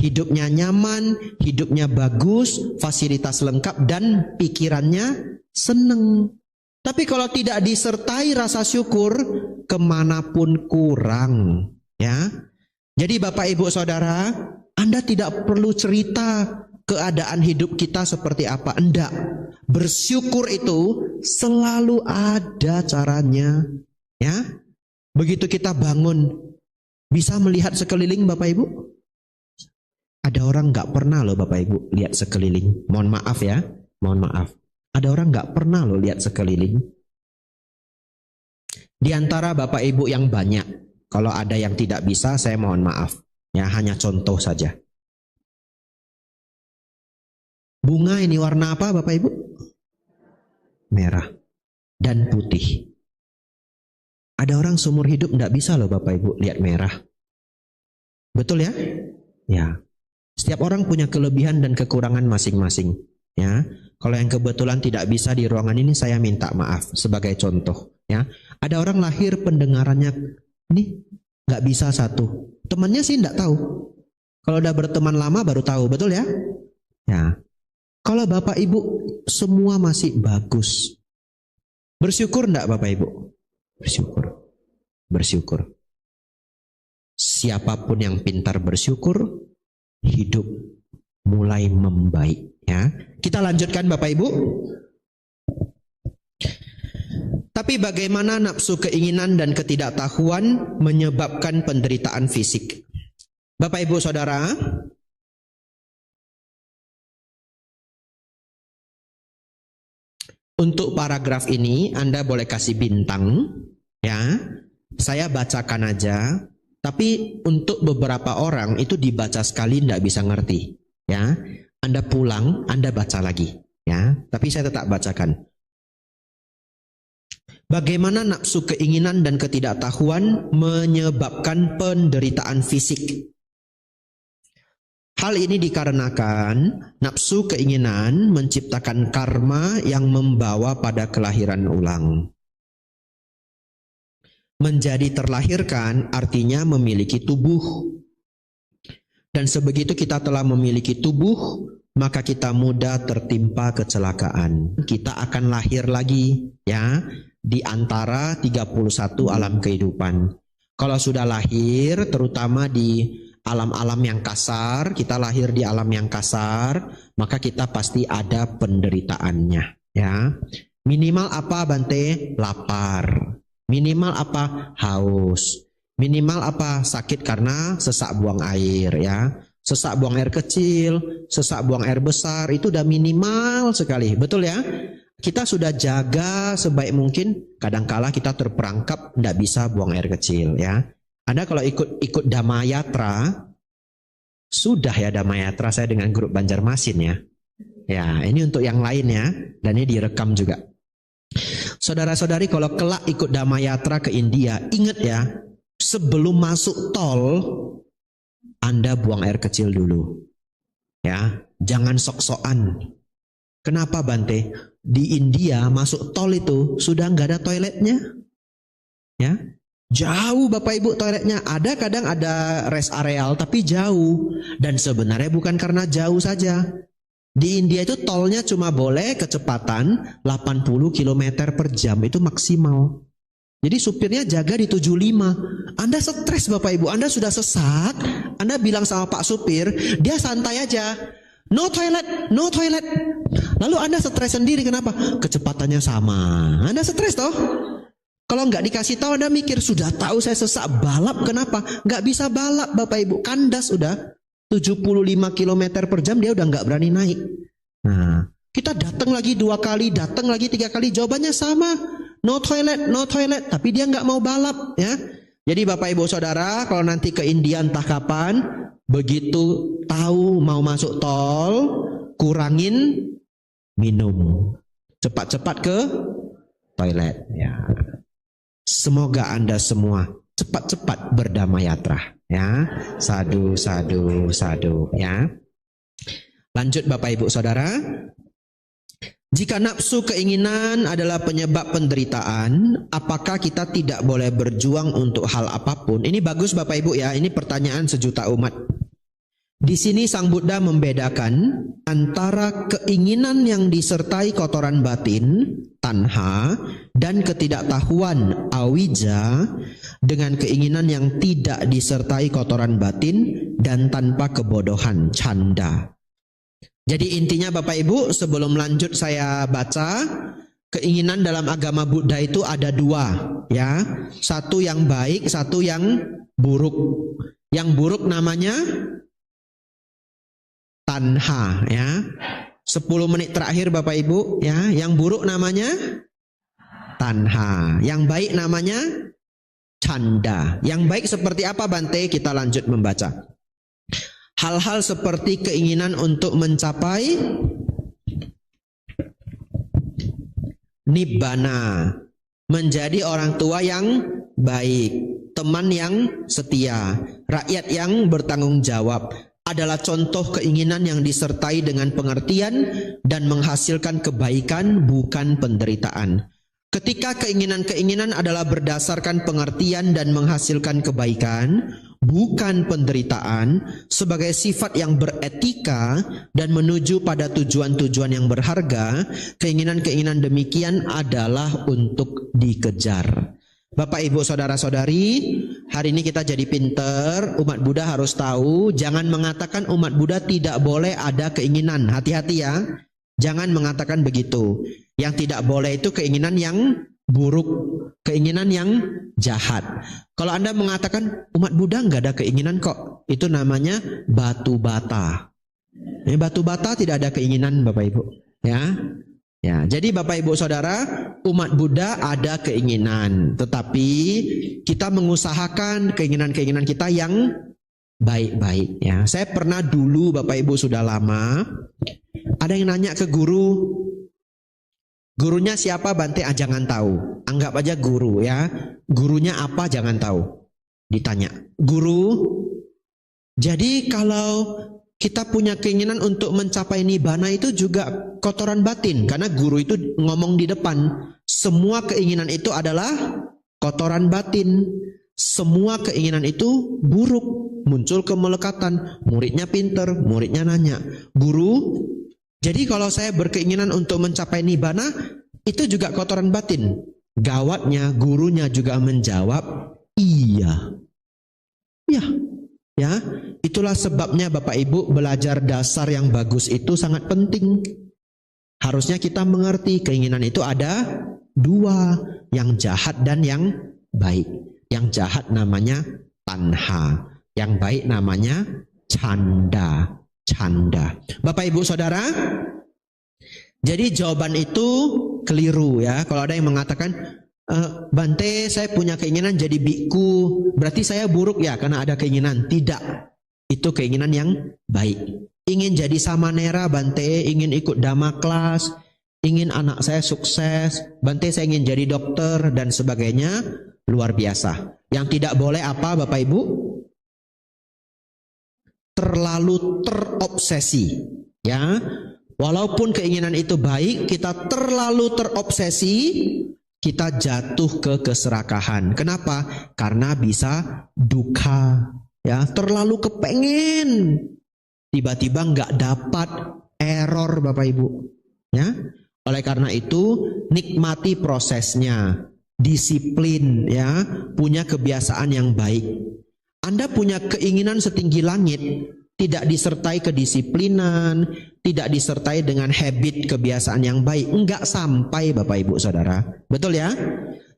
Hidupnya nyaman, hidupnya bagus, fasilitas lengkap, dan pikirannya seneng. Tapi kalau tidak disertai rasa syukur, kemanapun kurang. Ya. Jadi Bapak Ibu Saudara, Anda tidak perlu cerita keadaan hidup kita seperti apa. Enggak. Bersyukur itu selalu ada caranya. Ya. Begitu kita bangun, bisa melihat sekeliling Bapak Ibu. Ada orang nggak pernah loh Bapak Ibu lihat sekeliling. Mohon maaf ya, mohon maaf. Ada orang nggak pernah loh lihat sekeliling. Di antara Bapak Ibu yang banyak, kalau ada yang tidak bisa, saya mohon maaf. Ya, hanya contoh saja. Bunga ini warna apa Bapak Ibu? Merah dan putih. Ada orang seumur hidup nggak bisa loh Bapak Ibu lihat merah. Betul ya? Ya. Setiap orang punya kelebihan dan kekurangan masing-masing. Ya, kalau yang kebetulan tidak bisa di ruangan ini, saya minta maaf sebagai contoh. Ya, ada orang lahir pendengarannya ini nggak bisa satu. Temannya sih nggak tahu. Kalau udah berteman lama baru tahu, betul ya? Ya. Kalau Bapak Ibu semua masih bagus, bersyukur nggak Bapak Ibu? Bersyukur, bersyukur. Siapapun yang pintar bersyukur, hidup mulai membaik ya. Kita lanjutkan Bapak Ibu. Tapi bagaimana nafsu keinginan dan ketidaktahuan menyebabkan penderitaan fisik? Bapak Ibu Saudara, untuk paragraf ini Anda boleh kasih bintang ya. Saya bacakan aja. Tapi untuk beberapa orang itu dibaca sekali tidak bisa ngerti, ya. Anda pulang, Anda baca lagi, ya. Tapi saya tetap bacakan. Bagaimana nafsu keinginan dan ketidaktahuan menyebabkan penderitaan fisik? Hal ini dikarenakan nafsu keinginan menciptakan karma yang membawa pada kelahiran ulang. Menjadi terlahirkan artinya memiliki tubuh. Dan sebegitu kita telah memiliki tubuh, maka kita mudah tertimpa kecelakaan. Kita akan lahir lagi ya di antara 31 alam kehidupan. Kalau sudah lahir, terutama di alam-alam yang kasar, kita lahir di alam yang kasar, maka kita pasti ada penderitaannya ya. Minimal apa Bante? Lapar. Minimal apa? Haus. Minimal apa? Sakit karena sesak buang air ya. Sesak buang air kecil, sesak buang air besar, itu udah minimal sekali. Betul ya? Kita sudah jaga sebaik mungkin, kadangkala kita terperangkap tidak bisa buang air kecil ya. Anda kalau ikut Damayatra, sudah ya Damayatra saya dengan grup Banjarmasin ya. Ya, ini untuk yang lain ya, dan ini direkam juga. Saudara-saudari kalau kelak ikut Damayatra ke India, ingat ya, sebelum masuk tol, Anda buang air kecil dulu. Ya, jangan sok-sokan. Kenapa Bante? Di India masuk tol itu sudah nggak ada toiletnya. Ya, jauh Bapak Ibu toiletnya. Ada kadang ada rest areal tapi jauh. Dan sebenarnya bukan karena jauh saja. Di India itu tolnya cuma boleh kecepatan 80 km per jam, itu maksimal. Jadi supirnya jaga di 75. Anda stres Bapak Ibu, Anda sudah sesak, Anda bilang sama Pak Supir, dia santai aja. No toilet, no toilet. Lalu Anda stres sendiri, kenapa? Kecepatannya sama. Anda stres toh? Kalau nggak dikasih tahu Anda mikir, sudah tahu saya sesak, balap kenapa? Nggak bisa balap Bapak Ibu, kandas udah 75 km per jam, dia udah nggak berani naik. Nah, kita datang lagi 2 kali, datang lagi 3 kali, jawabannya sama. No toilet, no toilet. Tapi dia nggak mau balap ya. Jadi Bapak Ibu Saudara, kalau nanti ke India entah kapan, begitu tahu mau masuk tol, kurangin minum. Cepat-cepat ke toilet ya. Semoga Anda semua cepat-cepat berdamayatra ya. Sadu, sadu, sadu ya. Lanjut Bapak Ibu Saudara. Jika nafsu keinginan adalah penyebab penderitaan, apakah kita tidak boleh berjuang untuk hal apapun? Ini bagus Bapak Ibu ya, ini pertanyaan sejuta umat. Di sini Sang Buddha membedakan antara keinginan yang disertai kotoran batin, tanha, dan ketidaktahuan, awija, dengan keinginan yang tidak disertai kotoran batin dan tanpa kebodohan, canda. Jadi intinya Bapak Ibu, sebelum lanjut saya baca, keinginan dalam agama Buddha itu ada 2 ya. Satu yang baik, satu yang buruk. Yang buruk namanya tanha ya. 10 menit terakhir Bapak Ibu ya. Yang buruk namanya tanha. Yang baik namanya canda. Yang baik seperti apa Bante? Kita lanjut membaca. Hal-hal seperti keinginan untuk mencapai nibbana, menjadi orang tua yang baik, teman yang setia, rakyat yang bertanggung jawab, adalah contoh keinginan yang disertai dengan pengertian dan menghasilkan kebaikan, bukan penderitaan. Ketika keinginan-keinginan adalah berdasarkan pengertian dan menghasilkan kebaikan, bukan penderitaan, sebagai sifat yang beretika dan menuju pada tujuan-tujuan yang berharga, keinginan-keinginan demikian adalah untuk dikejar. Bapak Ibu Saudara-saudari, hari ini kita jadi pinter, umat Buddha harus tahu, jangan mengatakan umat Buddha tidak boleh ada keinginan, hati-hati ya. Jangan mengatakan begitu. Yang tidak boleh itu keinginan yang buruk, keinginan yang jahat. Kalau Anda mengatakan umat Buddha nggak ada keinginan kok, itu namanya batu bata. Batu bata tidak ada keinginan Bapak Ibu. Ya, ya. Jadi Bapak Ibu Saudara, umat Buddha ada keinginan, tetapi kita mengusahakan keinginan-keinginan kita yang baik-baik. Ya, saya pernah dulu Bapak Ibu sudah lama, ada yang nanya ke guru. Gurunya siapa Bante? Jangan tahu. Anggap aja guru ya. Gurunya apa? Jangan tahu. Ditanya. Guru, jadi kalau kita punya keinginan untuk mencapai nibbana itu juga kotoran batin. Karena guru itu ngomong di depan. Semua keinginan itu adalah kotoran batin. Semua keinginan itu buruk. Muncul kemelekatan. Muridnya pinter. Muridnya nanya. Guru, jadi kalau saya berkeinginan untuk mencapai nibbana, itu juga kotoran batin. Gawatnya, gurunya juga menjawab, iya. Ya, itulah sebabnya Bapak Ibu belajar dasar yang bagus itu sangat penting. Harusnya kita mengerti keinginan itu ada Dua, yang jahat dan yang baik. Yang jahat namanya tanha, yang baik namanya canda. Canda. Bapak Ibu Saudara, jadi jawaban itu keliru ya. Kalau ada yang mengatakan, Bante, saya punya keinginan jadi biku, berarti saya buruk ya karena ada keinginan. Tidak, itu keinginan yang baik. Ingin jadi samanera Bante, ingin ikut dhamma kelas, ingin anak saya sukses, Bante saya ingin jadi dokter dan sebagainya, luar biasa. Yang tidak boleh apa Bapak Ibu? Terlalu terobsesi, ya. Walaupun keinginan itu baik, kita terlalu terobsesi, kita jatuh ke keserakahan. Kenapa? Karena bisa duka, ya. Terlalu kepengen, tiba-tiba nggak dapat, error Bapak Ibu, ya. Oleh karena itu, nikmati prosesnya, disiplin, ya, punya kebiasaan yang baik. Anda punya keinginan setinggi langit, tidak disertai kedisiplinan, tidak disertai dengan habit kebiasaan yang baik, enggak sampai Bapak Ibu Saudara. Betul ya?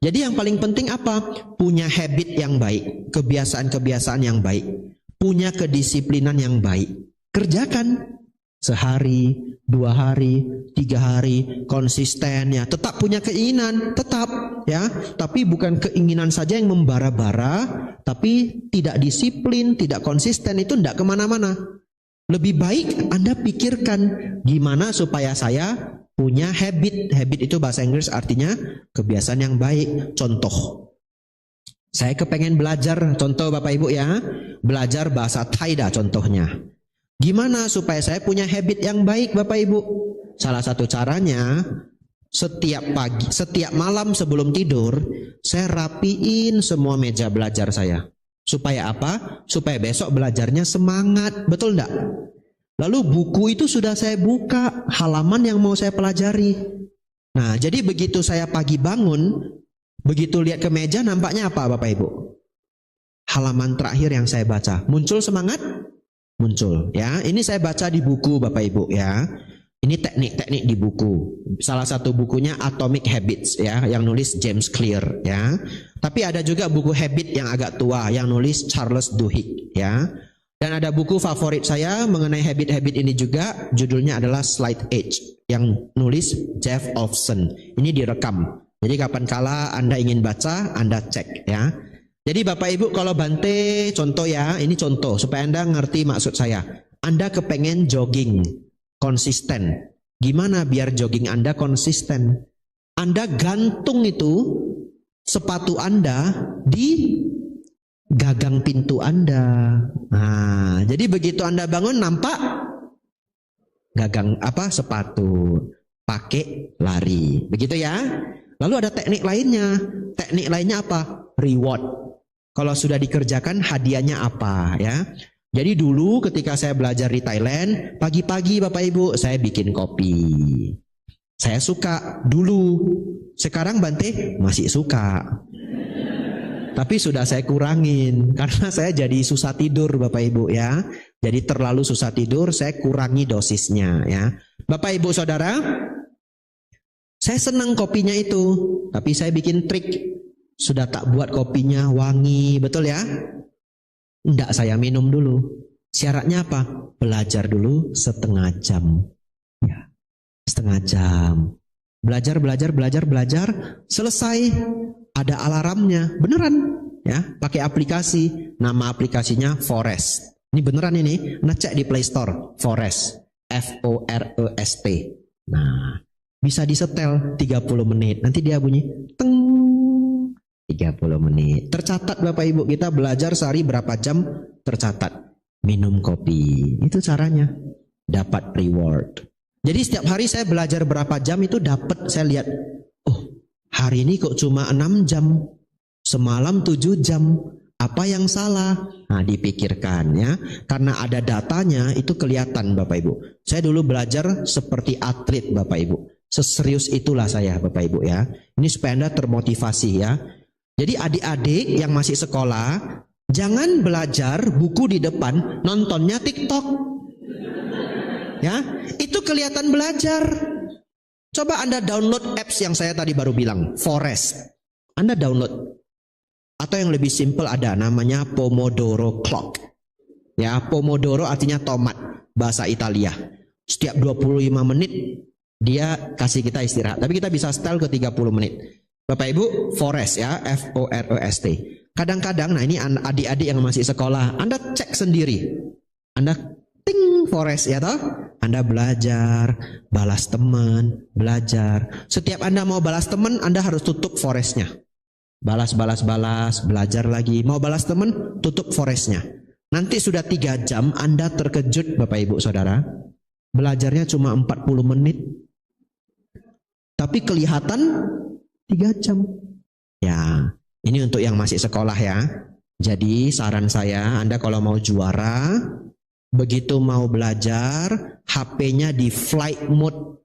Jadi yang paling penting apa? Punya habit yang baik, kebiasaan-kebiasaan yang baik, punya kedisiplinan yang baik. Kerjakan sehari, 2 hari, 3 hari, konsisten ya. Tetap punya keinginan, tetap ya. Tapi bukan keinginan saja yang membara-bara, tapi tidak disiplin, tidak konsisten, itu tidak kemana-mana. Lebih baik Anda pikirkan gimana supaya saya punya habit. Habit itu bahasa Inggris artinya kebiasaan yang baik. Contoh, saya kepengen belajar, contoh Bapak Ibu ya, belajar bahasa Thai dah contohnya. Gimana supaya saya punya habit yang baik Bapak Ibu? Salah satu caranya, setiap pagi, setiap malam sebelum tidur, saya rapiin semua meja belajar saya. Supaya apa? Supaya besok belajarnya semangat. Betul enggak? Lalu buku itu sudah saya buka, halaman yang mau saya pelajari. Nah, jadi begitu saya pagi bangun, begitu lihat ke meja, nampaknya apa Bapak Ibu? Halaman terakhir yang saya baca. Muncul semangat? Muncul ya. Ini saya baca di buku Bapak Ibu ya. Ini teknik-teknik di buku. Salah satu bukunya Atomic Habits ya, yang nulis James Clear ya. Tapi ada juga buku habit yang agak tua yang nulis Charles Duhigg ya. Dan ada buku favorit saya mengenai habit-habit ini juga, judulnya adalah Slight Edge yang nulis Jeff Olson. Ini direkam. Jadi kapankala Anda ingin baca, Anda cek ya. Jadi Bapak Ibu kalau Bante, contoh ya, ini contoh supaya Anda ngerti maksud saya. Anda kepengen jogging, konsisten. Gimana biar jogging Anda konsisten? Anda gantung itu sepatu Anda di gagang pintu Anda. Nah, jadi begitu Anda bangun nampak gagang apa sepatu, pakai lari. Begitu ya. Lalu ada teknik lainnya. Teknik lainnya apa? Reward. Kalau sudah dikerjakan hadiahnya apa ya? Jadi dulu ketika saya belajar di Thailand, pagi-pagi Bapak Ibu saya bikin kopi. Saya suka dulu. Sekarang Bante masih suka. Tapi sudah saya kurangin karena saya jadi susah tidur Bapak Ibu ya. Jadi terlalu susah tidur, saya kurangi dosisnya ya. Bapak Ibu Saudara, saya senang kopinya itu, tapi saya bikin trik. Sudah tak buat kopinya wangi, betul ya? Enggak, saya minum dulu. Syaratnya apa? Belajar dulu setengah jam. Ya, setengah jam. Belajar, selesai. Ada alarmnya, beneran. Ya, pakai aplikasi. Nama aplikasinya Forest. Ini beneran ini. Nah, cek di Play Store. Forest. Forest. Nah, bisa disetel 30 menit. Nanti dia bunyi, teng. 30 menit. Tercatat Bapak Ibu, kita belajar sehari berapa jam, tercatat. Minum kopi. Itu caranya. Dapat reward. Jadi setiap hari saya belajar berapa jam itu dapat, saya lihat. Oh, hari ini kok cuma 6 jam. Semalam 7 jam. Apa yang salah? Nah, dipikirkan ya. Karena ada datanya itu kelihatan Bapak Ibu. Saya dulu belajar seperti atlet Bapak Ibu. Seserius itulah saya Bapak Ibu ya. Ini supaya Anda termotivasi ya. Jadi adik-adik yang masih sekolah, jangan belajar buku di depan, nontonnya TikTok. Ya, itu kelihatan belajar. Coba Anda download apps yang saya tadi baru bilang, Forest. Anda download. Atau yang lebih simple ada namanya Pomodoro Clock. Ya, Pomodoro artinya tomat bahasa Italia. Setiap 25 menit dia kasih kita istirahat. Tapi kita bisa setel ke 30 menit. Bapak Ibu, Forest ya, Forest. Kadang-kadang, nah ini adik-adik yang masih sekolah, Anda cek sendiri. Anda ting Forest ya toh? Anda belajar, balas teman, belajar. Setiap Anda mau balas teman, Anda harus tutup Forestnya. Balas, belajar lagi. Mau balas teman, tutup Forestnya. Nanti sudah 3 jam, Anda terkejut Bapak Ibu Saudara. Belajarnya cuma 40 menit. Tapi kelihatan 3 jam. Ya, ini untuk yang masih sekolah ya. Jadi saran saya, Anda kalau mau juara, begitu mau belajar, HP-nya di flight mode,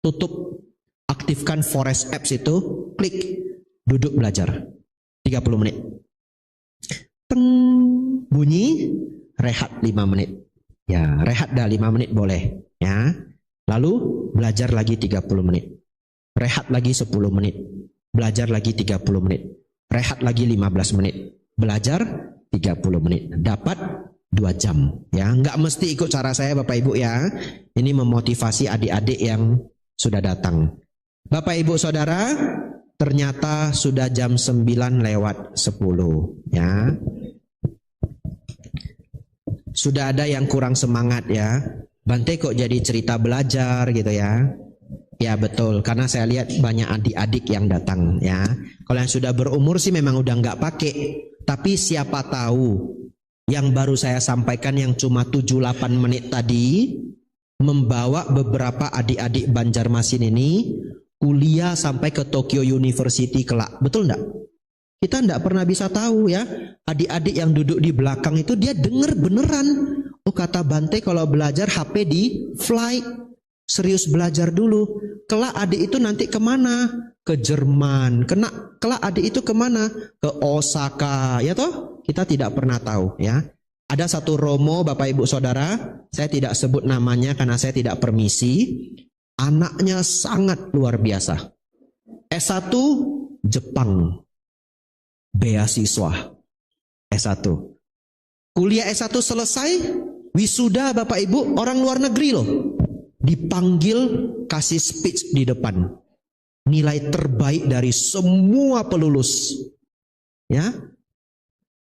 tutup, aktifkan Forest Apps itu, klik, duduk belajar 30 menit. Teng, bunyi, rehat 5 menit. Ya, rehat dah 5 menit boleh, ya. Lalu belajar lagi 30 menit. Rehat lagi 10 menit. Belajar lagi 30 menit. Rehat lagi 15 menit. Belajar 30 menit. Dapat 2 jam, ya. Nggak mesti ikut cara saya Bapak Ibu ya. Ini memotivasi adik-adik yang sudah datang. Bapak Ibu Saudara, ternyata sudah jam 9:10 ya. Sudah ada yang kurang semangat ya. Bante kok jadi cerita belajar gitu ya. Ya betul, karena saya lihat banyak adik-adik yang datang ya. Kalau yang sudah berumur sih memang udah nggak pakai. Tapi siapa tahu yang baru saya sampaikan yang cuma 7-8 menit tadi membawa beberapa adik-adik Banjarmasin ini kuliah sampai ke Tokyo University kelak. Betul enggak? Kita enggak pernah bisa tahu ya. Adik-adik yang duduk di belakang itu dia dengar beneran. Oh kata Bante kalau belajar HP di flight. Serius belajar dulu. Kelak adik itu nanti kemana? Ke Jerman. Kelak adik itu kemana? Ke Osaka. Ya toh? Kita tidak pernah tahu ya. Ada satu Romo Bapak Ibu Saudara. Saya tidak sebut namanya karena saya tidak permisi. Anaknya sangat luar biasa. S1 Jepang. Beasiswa. S1. Kuliah S1 selesai. Wisuda Bapak Ibu. Orang luar negeri loh. Dipanggil kasih speech di depan. Nilai terbaik dari semua pelulus. Ya.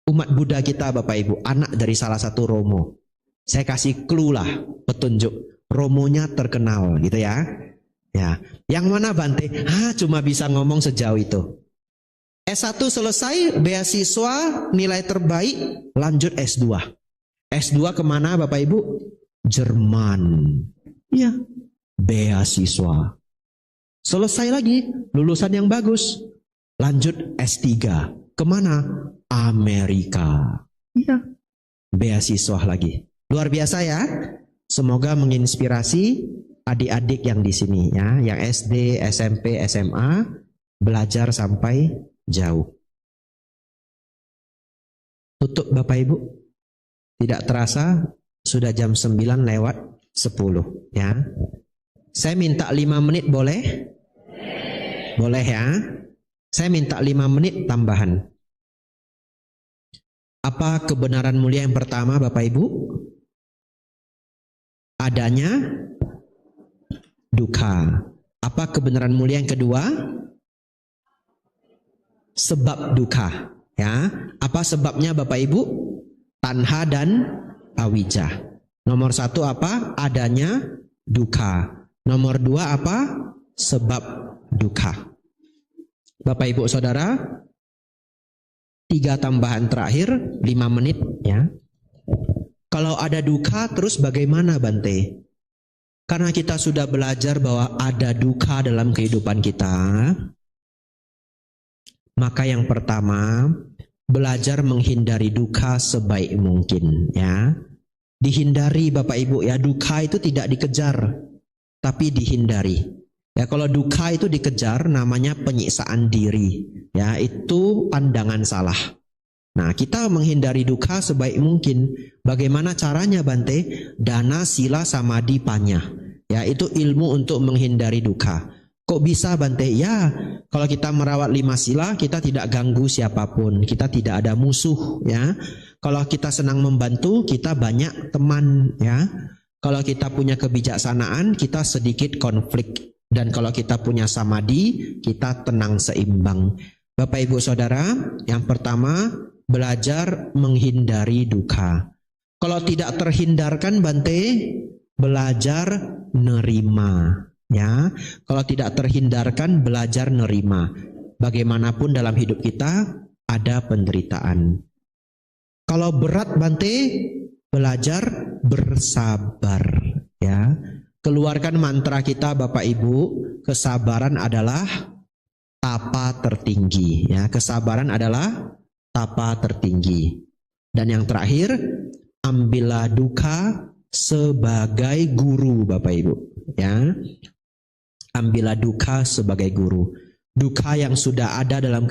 Umat Buddha kita Bapak Ibu. Anak dari salah satu Romo. Saya kasih clue lah. Petunjuk. Romonya terkenal gitu ya. Ya. Yang mana Bante? Cuma bisa ngomong sejauh itu. S1 selesai, beasiswa, nilai terbaik, lanjut S2. S2 kemana Bapak Ibu? Jerman. Ya, beasiswa. Selesai lagi, lulusan yang bagus. Lanjut S3. Kemana? Amerika. Ya, beasiswa lagi. Luar biasa ya. Semoga menginspirasi adik-adik yang di sini ya, yang SD, SMP, SMA belajar sampai jauh. Tutup Bapak Ibu. Tidak terasa sudah jam 9:10 ya. Saya minta 5 menit boleh? Boleh ya. Saya minta 5 menit tambahan. Apa kebenaran mulia yang pertama Bapak Ibu? Adanya duka. Apa kebenaran mulia yang kedua? Sebab duka. Ya, apa sebabnya Bapak Ibu? Tanha dan awija. Nomor 1 apa? Adanya duka. Nomor 2 apa? Sebab duka. Bapak Ibu Saudara, 3 tambahan terakhir, 5 menit ya. Kalau ada duka terus bagaimana Bante? Karena kita sudah belajar bahwa ada duka dalam kehidupan kita. Maka yang pertama, belajar menghindari duka sebaik mungkin ya. Dihindari Bapak Ibu ya, duka itu tidak dikejar, tapi dihindari. Ya kalau duka itu dikejar namanya penyiksaan diri. Ya itu pandangan salah. Nah kita menghindari duka sebaik mungkin. Bagaimana caranya Bante? Dana sila samadhi panya. Ya, itu ilmu untuk menghindari duka. Kok bisa Bante? Ya, kalau kita merawat 5 sila, kita tidak ganggu siapapun, kita tidak ada musuh, ya. Kalau kita senang membantu, kita banyak teman, ya. Kalau kita punya kebijaksanaan, kita sedikit konflik. Dan kalau kita punya samadhi, kita tenang seimbang. Bapak Ibu Saudara, yang pertama, belajar menghindari duka. Kalau tidak terhindarkan Bante, belajar nerima. Ya, kalau tidak terhindarkan, belajar nerima. Bagaimanapun dalam hidup kita ada penderitaan. Kalau berat Bante, belajar bersabar. Ya, keluarkan mantra kita Bapak Ibu. Kesabaran adalah tapa tertinggi. Ya, kesabaran adalah tapa tertinggi. Dan yang terakhir, ambillah duka sebagai guru Bapak Ibu. Ya, ambillah duka sebagai guru. Duka yang sudah ada dalam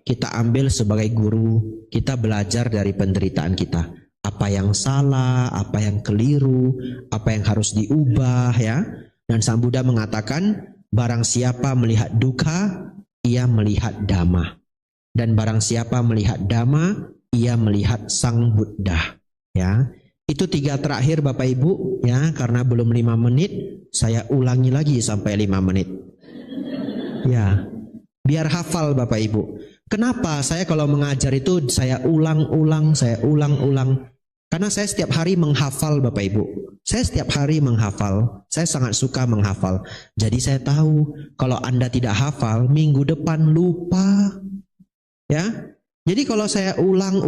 kita ambil sebagai guru. Kita belajar dari penderitaan kita. Apa yang salah, apa yang keliru, apa yang harus diubah, ya. Dan Sang Buddha mengatakan, barang siapa melihat duka, ia melihat dhamma. Dan barang siapa melihat dhamma, ia melihat Sang Buddha. Ya. Itu 3 terakhir Bapak Ibu, ya, karena belum 5 menit, saya ulangi lagi sampai 5 menit. Ya, biar hafal Bapak Ibu. Kenapa saya kalau mengajar itu saya ulang-ulang. Karena saya setiap hari menghafal Bapak Ibu. Saya setiap hari menghafal. Saya sangat suka menghafal. Jadi saya tahu kalau Anda tidak hafal, minggu depan lupa. Ya. Jadi kalau saya ulang,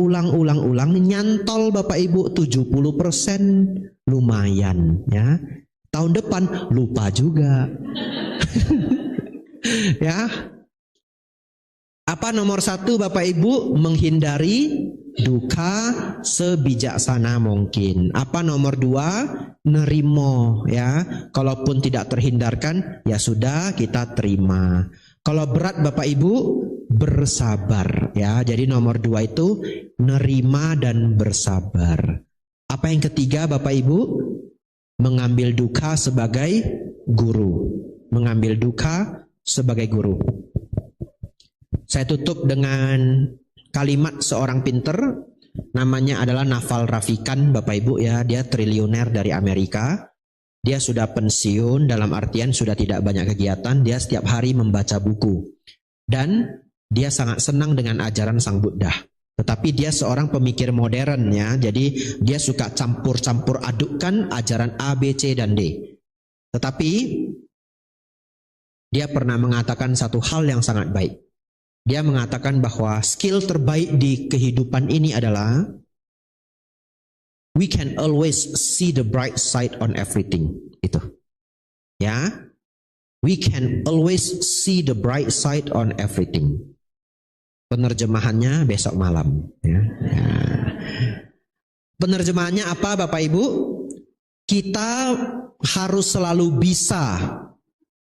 nyantol Bapak Ibu 70%, lumayan, ya. Tahun depan lupa juga. Ya. Apa nomor 1 Bapak Ibu? Menghindari duka sebijaksana mungkin. Apa nomor 2? Nerimo, ya. Kalaupun tidak terhindarkan, ya sudah, kita terima. Kalau berat Bapak Ibu, bersabar, ya. Jadi nomor 2 itu nerima dan bersabar. Apa yang ketiga Bapak Ibu? Mengambil duka sebagai guru. Mengambil duka sebagai guru. Saya tutup dengan kalimat seorang pinter, namanya adalah Naval Ravikant Bapak Ibu, ya. Dia triliuner dari Amerika. Dia sudah pensiun, dalam artian sudah tidak banyak kegiatan. Dia setiap hari membaca buku. Dan dia sangat senang dengan ajaran Sang Buddha. Tetapi dia seorang pemikir modern, ya. Jadi dia suka campur-campur adukkan ajaran A, B, C, dan D. Tetapi dia pernah mengatakan satu hal yang sangat baik. Dia mengatakan bahwa skill terbaik di kehidupan ini adalah we can always see the bright side on everything. Itu. Ya. We can always see the bright side on everything. Penerjemahannya besok malam. Ya. Ya. Penerjemahannya apa Bapak Ibu? Kita harus selalu bisa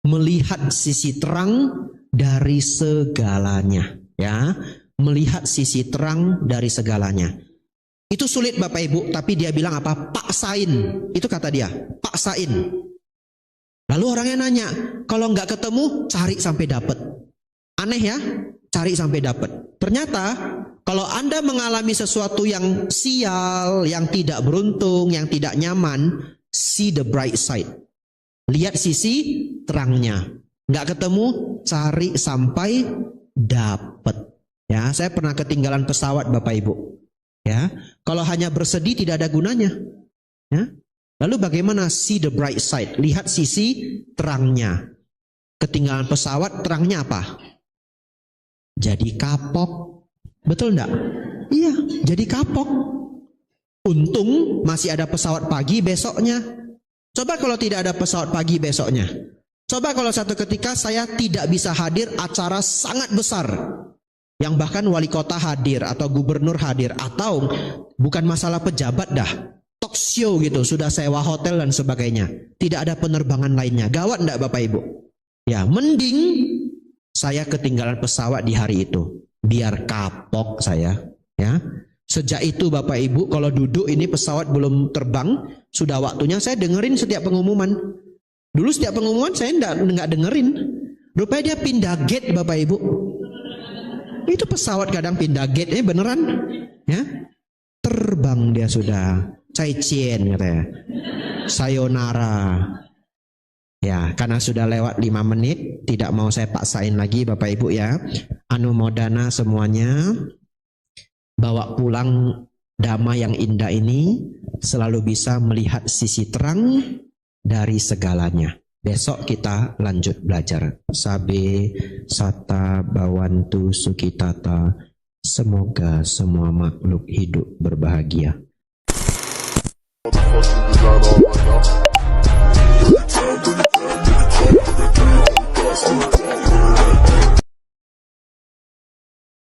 melihat sisi terang dari segalanya. Ya. Melihat sisi terang dari segalanya. Itu sulit Bapak Ibu, tapi dia bilang apa? Paksain. Itu kata dia, paksain. Lalu orangnya nanya, kalau nggak ketemu, cari sampai dapat. Aneh ya, cari sampai dapat. Ternyata, kalau Anda mengalami sesuatu yang sial, yang tidak beruntung, yang tidak nyaman, see the bright side. Lihat sisi terangnya. Nggak ketemu, cari sampai dapat. Ya, saya pernah ketinggalan pesawat Bapak Ibu. Ya, kalau hanya bersedih tidak ada gunanya. Ya. Lalu bagaimana see the bright side? Lihat sisi terangnya. Ketinggalan pesawat, terangnya apa? Jadi kapok. Betul enggak? Iya, jadi kapok. Untung masih ada pesawat pagi besoknya. Coba kalau tidak ada pesawat pagi besoknya. Coba kalau satu ketika saya tidak bisa hadir acara sangat besar. Yang bahkan wali kota hadir atau gubernur hadir. Atau bukan masalah pejabat dah. Talk show gitu. Sudah sewa hotel dan sebagainya. Tidak ada penerbangan lainnya. Gawat enggak Bapak Ibu? Ya mending saya ketinggalan pesawat di hari itu. Biar kapok saya. Ya. Sejak itu Bapak Ibu, kalau duduk ini pesawat belum terbang, sudah waktunya saya dengerin setiap pengumuman. Dulu setiap pengumuman saya nggak dengerin. Rupanya dia pindah gate Bapak Ibu. Itu pesawat kadang pindah gate, beneran. Ya, terbang dia sudah. Caicien katanya. Sayonara. Ya, karena sudah lewat 5 menit, tidak mau saya paksain lagi Bapak Ibu ya. Anumodana semuanya. Bawa pulang dhamma yang indah ini, selalu bisa melihat sisi terang dari segalanya. Besok kita lanjut belajar. Sabe sata bawantu sukitata. Semoga semua makhluk hidup berbahagia.